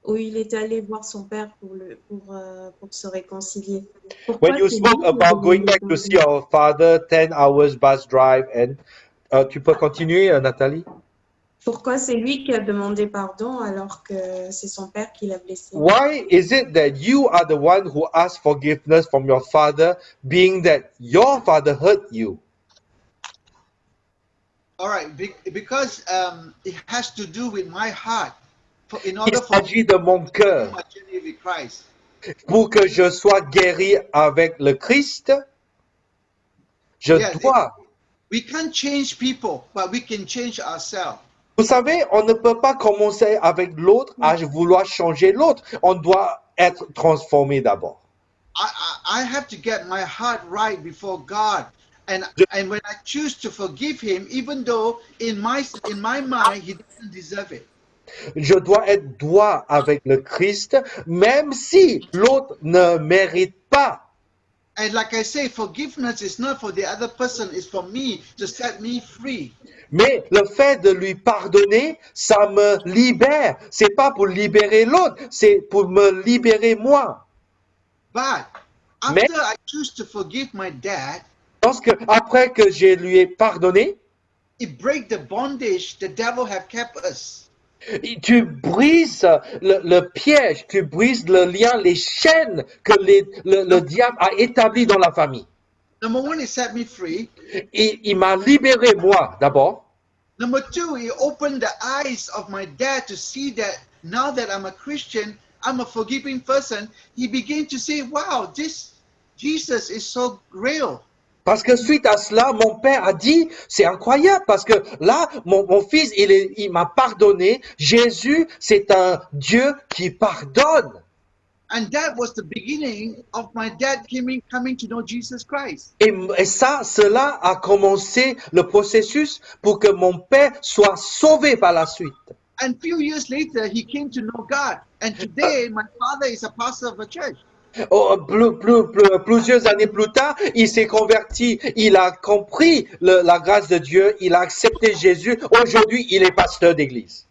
où il était allé voir son père pour se réconcilier. Pourquoi When you c'est spoke lui qui a about going demandé back to pardon? see our father, 10 hours bus drive, and tu peux continuer, Nathalie? Pourquoi c'est lui qui a demandé pardon alors que c'est son père qui l'a blessé? Why is it that you are the one who asks forgiveness from your father, being that your father hurt you? All right, because it has to do with my heart. In Il order for me s'agit de mon to cœur. do my journey with Christ. Pour que je sois guéri avec le Christ, je Yes, dois. we can't change people, but we can change ourselves. Vous savez, on ne peut pas commencer avec l'autre à vouloir changer l'autre. On doit être transformé d'abord. I have to get my heart right before God. And when I choose to forgive him, even though in my mind he doesn't deserve it. Je dois être droit avec le Christ, même si l'autre ne mérite pas. And like I say, forgiveness is not for the other person, it's for me to set me free. Mais le fait de lui pardonner, ça me libère. C'est pas pour libérer l'autre, c'est pour me libérer moi. But Mais- after I choose to forgive my dad, Après que je lui ai pardonné, it breaks the bondage the devil have kept us. tu brises le piège, tu brises le lien, les chaînes que le diable a établies dans la famille. Number one, it set me free. Et il m'a libéré moi d'abord. Number two, it opened the eyes of my dad to see that now that I'm a Christian, I'm a forgiving person. He began to say, wow, this Jesus is so real. Parce que suite à cela, mon père a dit, c'est incroyable, parce que là, mon fils, il m'a pardonné. Jésus, c'est un Dieu qui pardonne. And that was the beginning of my dad coming to know Jesus Christ. Et ça, cela a commencé le processus pour que mon père soit sauvé par la suite. And few years later, he came to know God. And today, my father is a pastor of a church. Plusieurs années plus tard, il s'est converti, il a compris la grâce de Dieu, il a accepté Jésus. Aujourd'hui, il est pasteur d'église.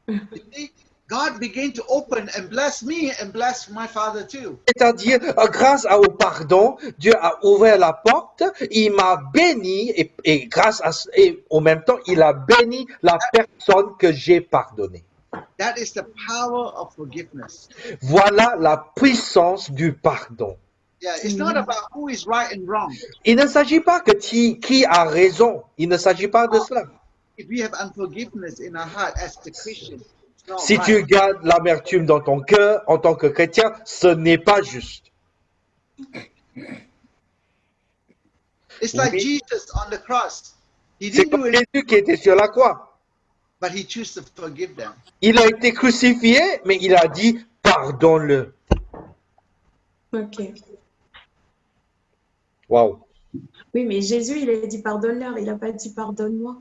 You see, God began to open and bless me and bless my father too. C'est-à-dire, grâce au pardon, Dieu a ouvert la porte, il m'a béni et au même temps, il a béni la personne que j'ai pardonnée. That is the power of forgiveness. Voilà la puissance du pardon. Yeah, it's not about who is right and wrong. Il ne s'agit pas que qui a raison. Il ne s'agit pas de cela. If we have unforgiveness in our heart as the Christian, it's not Si right. tu gardes l'amertume dans ton cœur en tant que chrétien, ce n'est pas juste. It's like Oui. Jesus on the cross. He C'est didn't do comme it, Jésus qui était sur la croix. but he chose to forgive them. Il a été crucifié, mais il a dit pardonne-le. Ok. Wow. Oui, mais Jésus, il a dit pardonne-leur, il n'a pas dit pardonne-moi.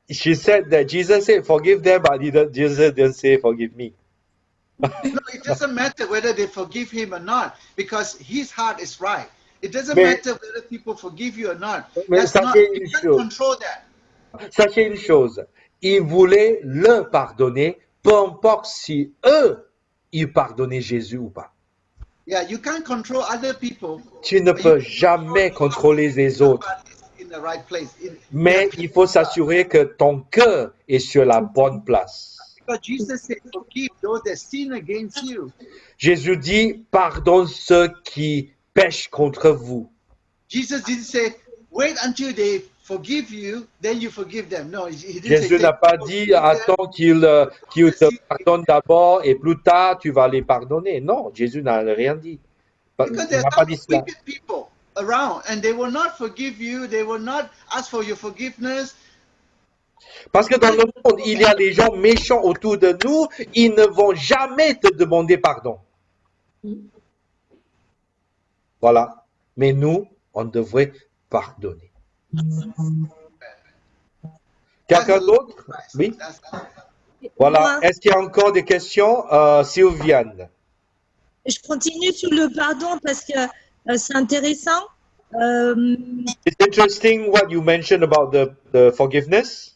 She said that Jesus said forgive them, but Jesus didn't say forgive me. No, it doesn't matter whether they forgive him or not, because his heart is right. It doesn't Mais, matter whether people forgive you or not. mais That's not, sachez you une can't chose. control that. Sachez une chose. Il voulait le pardonner, peu importe si eux, ils pardonnaient Jésus ou pas. Yeah, you can't control other people. Tu ne but you peux can jamais control contrôler les autres. somebody in the right place. In Mais the il faut s'assurer que ton cœur est sur la bonne place. Because Jesus said, forgive those that sin against you. Jésus dit, pardonne ceux qui pêchent contre vous. Jesus didn't say, wait until they forgive you, then you forgive them. No, he didn't Jésus say, n'a pas forgive dit, them. attends qu'il te pardonne d'abord et plus tard tu vas les pardonner. Non, Jésus n'a rien dit. Because Il there n'a are pas some dit cela. wicked people around, and they will not forgive you. They will not ask for your forgiveness. Parce que dans le monde, il y a des gens méchants autour de nous, ils ne vont jamais te demander pardon. Voilà. Mais nous, on devrait pardonner. Quelqu'un d'autre? Oui. Voilà. Moi, Est-ce qu'il y a encore des questions? Sylviane. je continue sur le pardon parce que c'est intéressant. It's interesting what you mentioned about the forgiveness.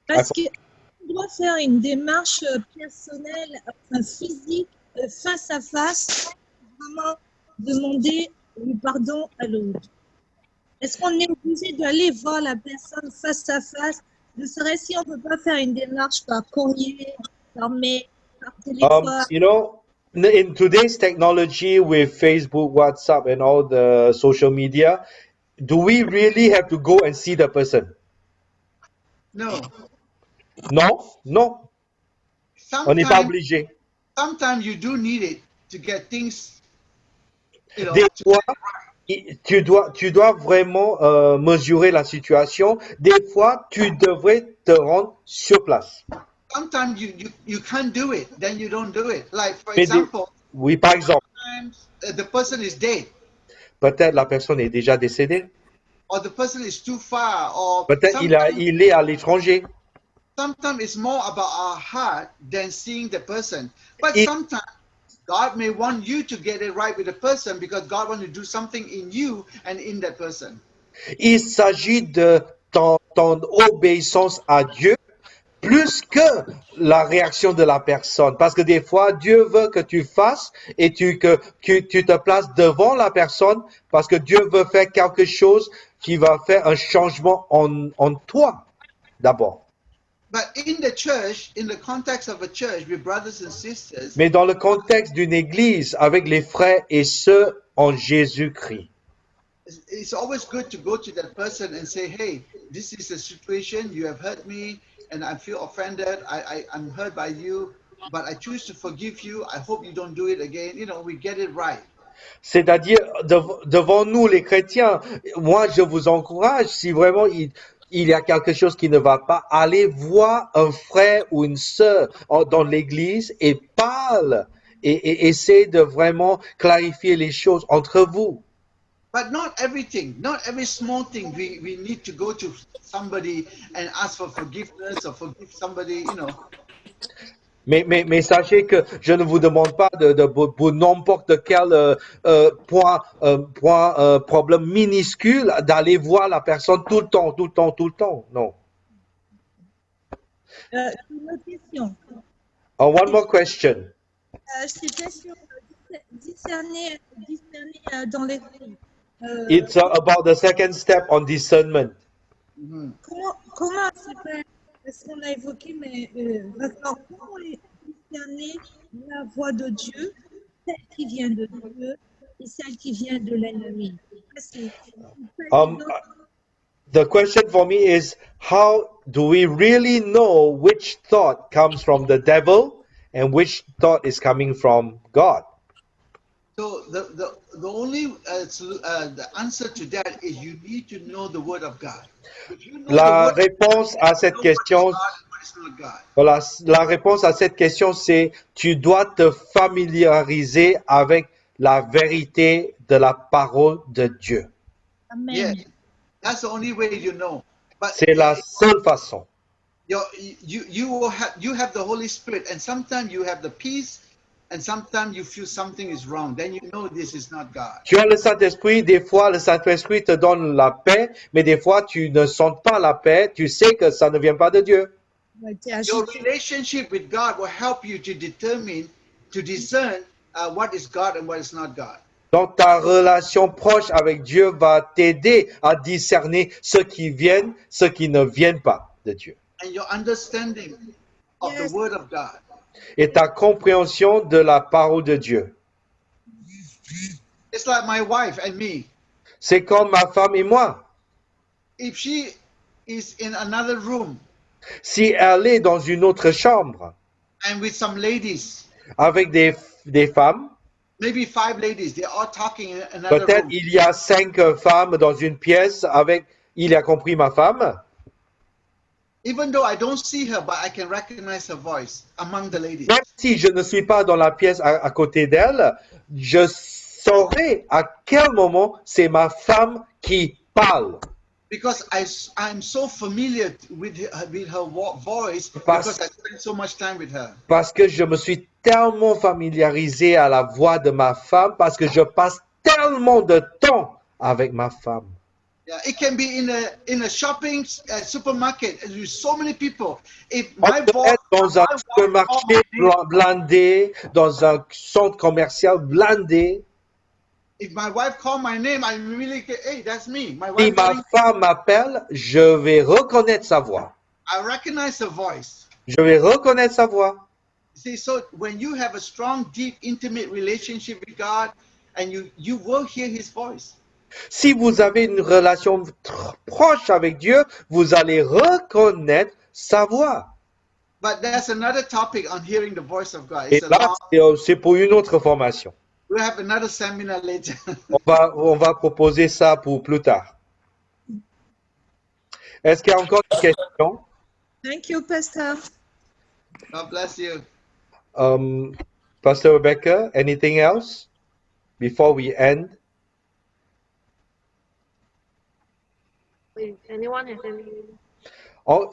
Parce qu'on doit faire une démarche personnelle, enfin physique, face à face, vraiment demander le pardon à l'autre. Est-ce qu'on est obligé d'aller voir la personne face à face? Ne serait-ce si on ne peut pas faire une démarche par courrier, par mail, par téléphone? You know, in today's technology with Facebook, WhatsApp, and all the social media, do we really have to go and see the person? No. Non, non. On n'est pas obligé. Sometimes you do need it to get things, you know. Des fois, tu dois vraiment mesurer la situation. Des fois, tu devrais te rendre sur place. Sometimes you can't do it, then you don't do it. Like, for Mais example, oui, par exemple, sometimes the person is dead, peut-être la personne est déjà décédée. or the person is too far, or Peut-être il est à l'étranger. sometimes it's more about our heart than seeing the person. But Et- sometimes God may want you to get it right with the person because God wants to do something in you and in that person. Il s'agit de ton obéissance à Dieu plus que la réaction de la personne. Parce que des fois, Dieu veut que tu fasses et que tu te places devant la personne parce que Dieu veut faire quelque chose qui va faire un changement en toi d'abord. But in the church, in the context of a church with brothers and sisters, Mais dans le contexte d'une église avec les frères et sœurs en Jésus-Christ, it's always good to go to that person and say, hey, this is a situation, you have hurt me and I feel offended, I'm hurt by you, but I choose to forgive you, I hope you don't do it again. You know, we get it right. c'est-à-dire devant nous les chrétiens, moi je vous encourage, si vraiment il y a quelque chose qui ne va pas, allez voir un frère ou une sœur dans l'église et parle et essaie de vraiment clarifier les choses entre vous. But not everything, not every small thing we need to go to somebody and ask for forgiveness or forgive somebody, you know. Mais sachez que je ne vous demande pas pour n'importe quel problème minuscule d'aller voir la personne tout le temps. Non. Une autre question. One more question. C'était sur discerner dans les It's about the second step on discernment. Comment se fait, parce qu'on a évoqué, mais maintenant, comment discerner la voix de Dieu, celle qui vient de Dieu et celle qui vient de l'ennemi? The question for me is, how do we really know which thought comes from the devil and which thought is coming from God? So the only the answer to that is you need to know the Word of God. If you know La the Word, réponse à cette you know question, what is God and what is not God. voilà, la réponse à cette question, c'est tu dois te familiariser avec la vérité de la parole de Dieu. Amen. Yeah, that's the only way you know. But C'est la seule façon. you have the Holy Spirit, and sometimes you have the peace and sometimes you feel something is wrong. Then you know this is not God. Tu as le Saint-Esprit, des fois le Saint-Esprit te donne la paix, mais des fois tu ne sens pas la paix, tu sais que ça ne vient pas de Dieu. Ouais, t'es Your agité. relationship with God will help you to discern what is God and what is not God. Donc ta relation proche avec Dieu va t'aider à discerner ce qui vient, ce qui ne vient pas de Dieu. And your understanding of the Yes. Word of God. Et ta compréhension de la parole de Dieu. It's like my wife and me. C'est comme ma femme et moi. If she is in another room Si elle est dans une autre chambre and with some ladies, avec des femmes, maybe 5 ladies, they're all talking in another peut-être room. il y a 5 femmes dans une pièce avec, il a compris ma femme, Even though I don't see her, but I can recognize her voice among the ladies. même si je ne suis pas dans la pièce à côté d'elle, je saurai à quel moment c'est ma femme qui parle. Because I'm so familiar with her voice Parce- because I spend so much time with her. Parce que je me suis tellement familiarisé à la voix de ma femme, parce que je passe tellement de temps avec ma femme. Yeah, it can be in a shopping supermarket with so many people. If On my peut voice, être dans un my wife call supermarché my name, blindé, dans un centre commercial blindé. if my wife call my name, I really get, hey, that's me. My Si wife ma calling, femme m'appelle, je vais reconnaître sa voix. I recognize her voice. Je vais reconnaître sa voix. See, so when you have a strong, deep, intimate relationship with God, and you will hear His voice. Si vous avez une relation proche avec Dieu, vous allez reconnaître sa voix. But there's another topic on hearing the voice of God. Et It's a là, long, c'est pour une autre formation. we'll have another seminar later. On va proposer ça pour plus tard. Est-ce qu'il y a encore des questions? Thank you, Pastor. God bless you. Pastor Rebecca, anything else before we end? Wait, anyone has any?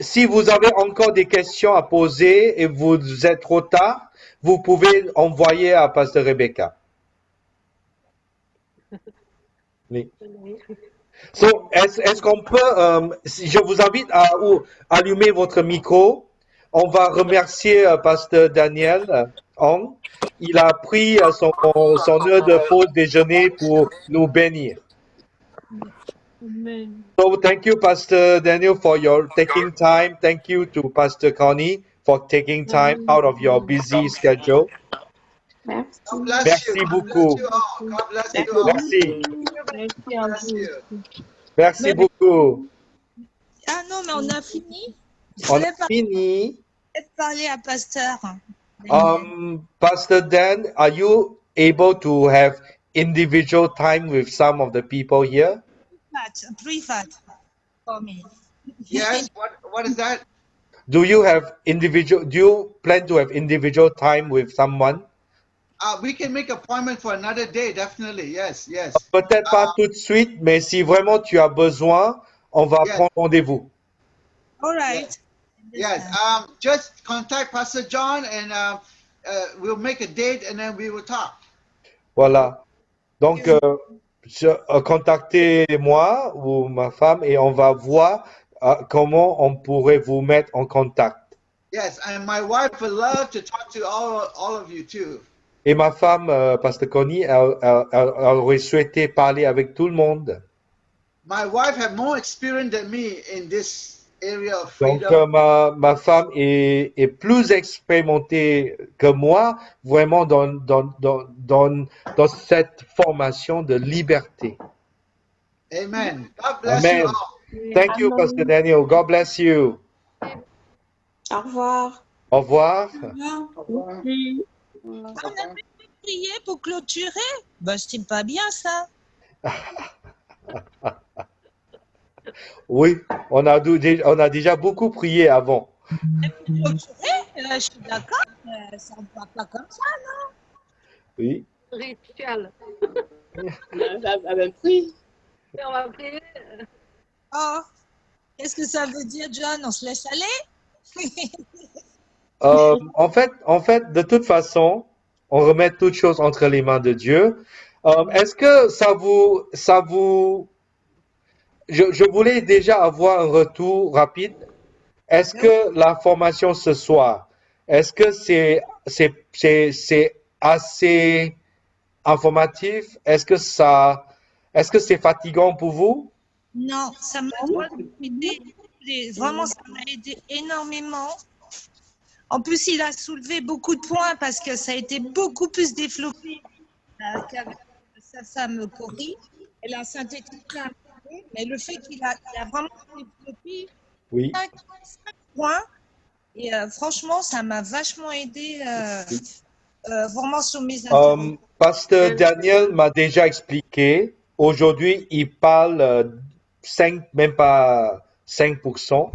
Si vous avez encore des questions à poser et vous êtes trop tard, vous pouvez envoyer à Pasteur Rebecca. Oui. So, est-ce qu'on peut, je vous invite à allumer votre micro. On va remercier Pasteur Daniel Hong. Il a pris son heure de pause déjeuner pour nous bénir. Amen. So thank you, Pastor Daniel, for your taking time. Thank you to Pastor Connie for taking time out of your busy schedule. God bless Merci you. God beaucoup. bless you all. God bless you all. Merci. Merci à Bless vous. you. Merci beaucoup. Ah non, mais on a fini. Je On voulais a fini. peut-être parler à Pasteur. Pastor Dan, are you able to have individual time with some of the people here? Private for me. Yes. What is that? Do you plan to have individual time with someone? We can make appointment for another day. Definitely. Yes. Yes. Peut-être pas tout de suite, mais si vraiment tu as besoin, on va Yes. prendre rendez-vous. All right. Yes. Just contact Pastor John, and we'll make a date, and then we will talk. Voilà. Donc, contactez-moi ou ma femme et on va voir comment on pourrait vous mettre en contact. Yes. And my wife would love to talk to all of you too. Et ma femme, Pasteur Connie, elle aurait souhaité parler avec tout le monde. My wife had more experience than me in this area of Donc, freedom. ma femme est plus expérimentée que moi, vraiment dans cette formation de liberté. Amen. God bless Amen. you all. Thank you, Pastor Daniel. God bless you. Au revoir. Au revoir. On a même prié pour clôturer. Ben, c'est pas bien ça. Oui, on a déjà beaucoup prié avant. Clôturer, je suis d'accord. Ça ne va pas comme ça, non? Oui. Rituel. Oui. Et on va prier. Oh, qu'est-ce que ça veut dire, John? On se laisse aller? En fait, de toute façon, On remet toutes choses entre les mains de Dieu. Est-ce que je voulais déjà avoir un retour rapide. Est-ce que la formation ce soir, est-ce que c'est assez informatif? Est-ce que c'est fatigant pour vous? Non, ça m'a aidé. Vraiment, ça m'a aidé énormément. En plus, il a soulevé beaucoup de points parce que ça a été beaucoup plus développé qu'avec sa femme Cory. Elle a synthétisé un peu, mais le fait qu'il a vraiment développé Oui. 5 points, et franchement, ça m'a vachement aidé vraiment sur mes interventions. Pasteur Daniel m'a déjà expliqué. Aujourd'hui, il parle 5, même pas 5%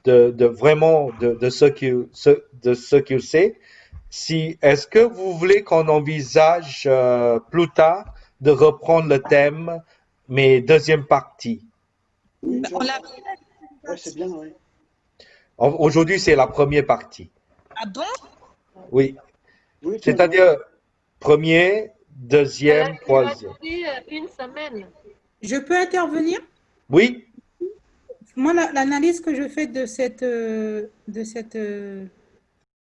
de vraiment de ce qu'il sait. Est-ce que vous voulez qu'on envisage plus tard de reprendre le thème, mais deuxième partie? Oui, On l'a ouais, c'est bien, oui. Aujourd'hui, c'est la première partie. Ah bon? Oui. Oui, C'est-à-dire premier, deuxième, Il a troisième. dit une semaine. Je peux intervenir? Oui, Moi, l'analyse que je fais de cette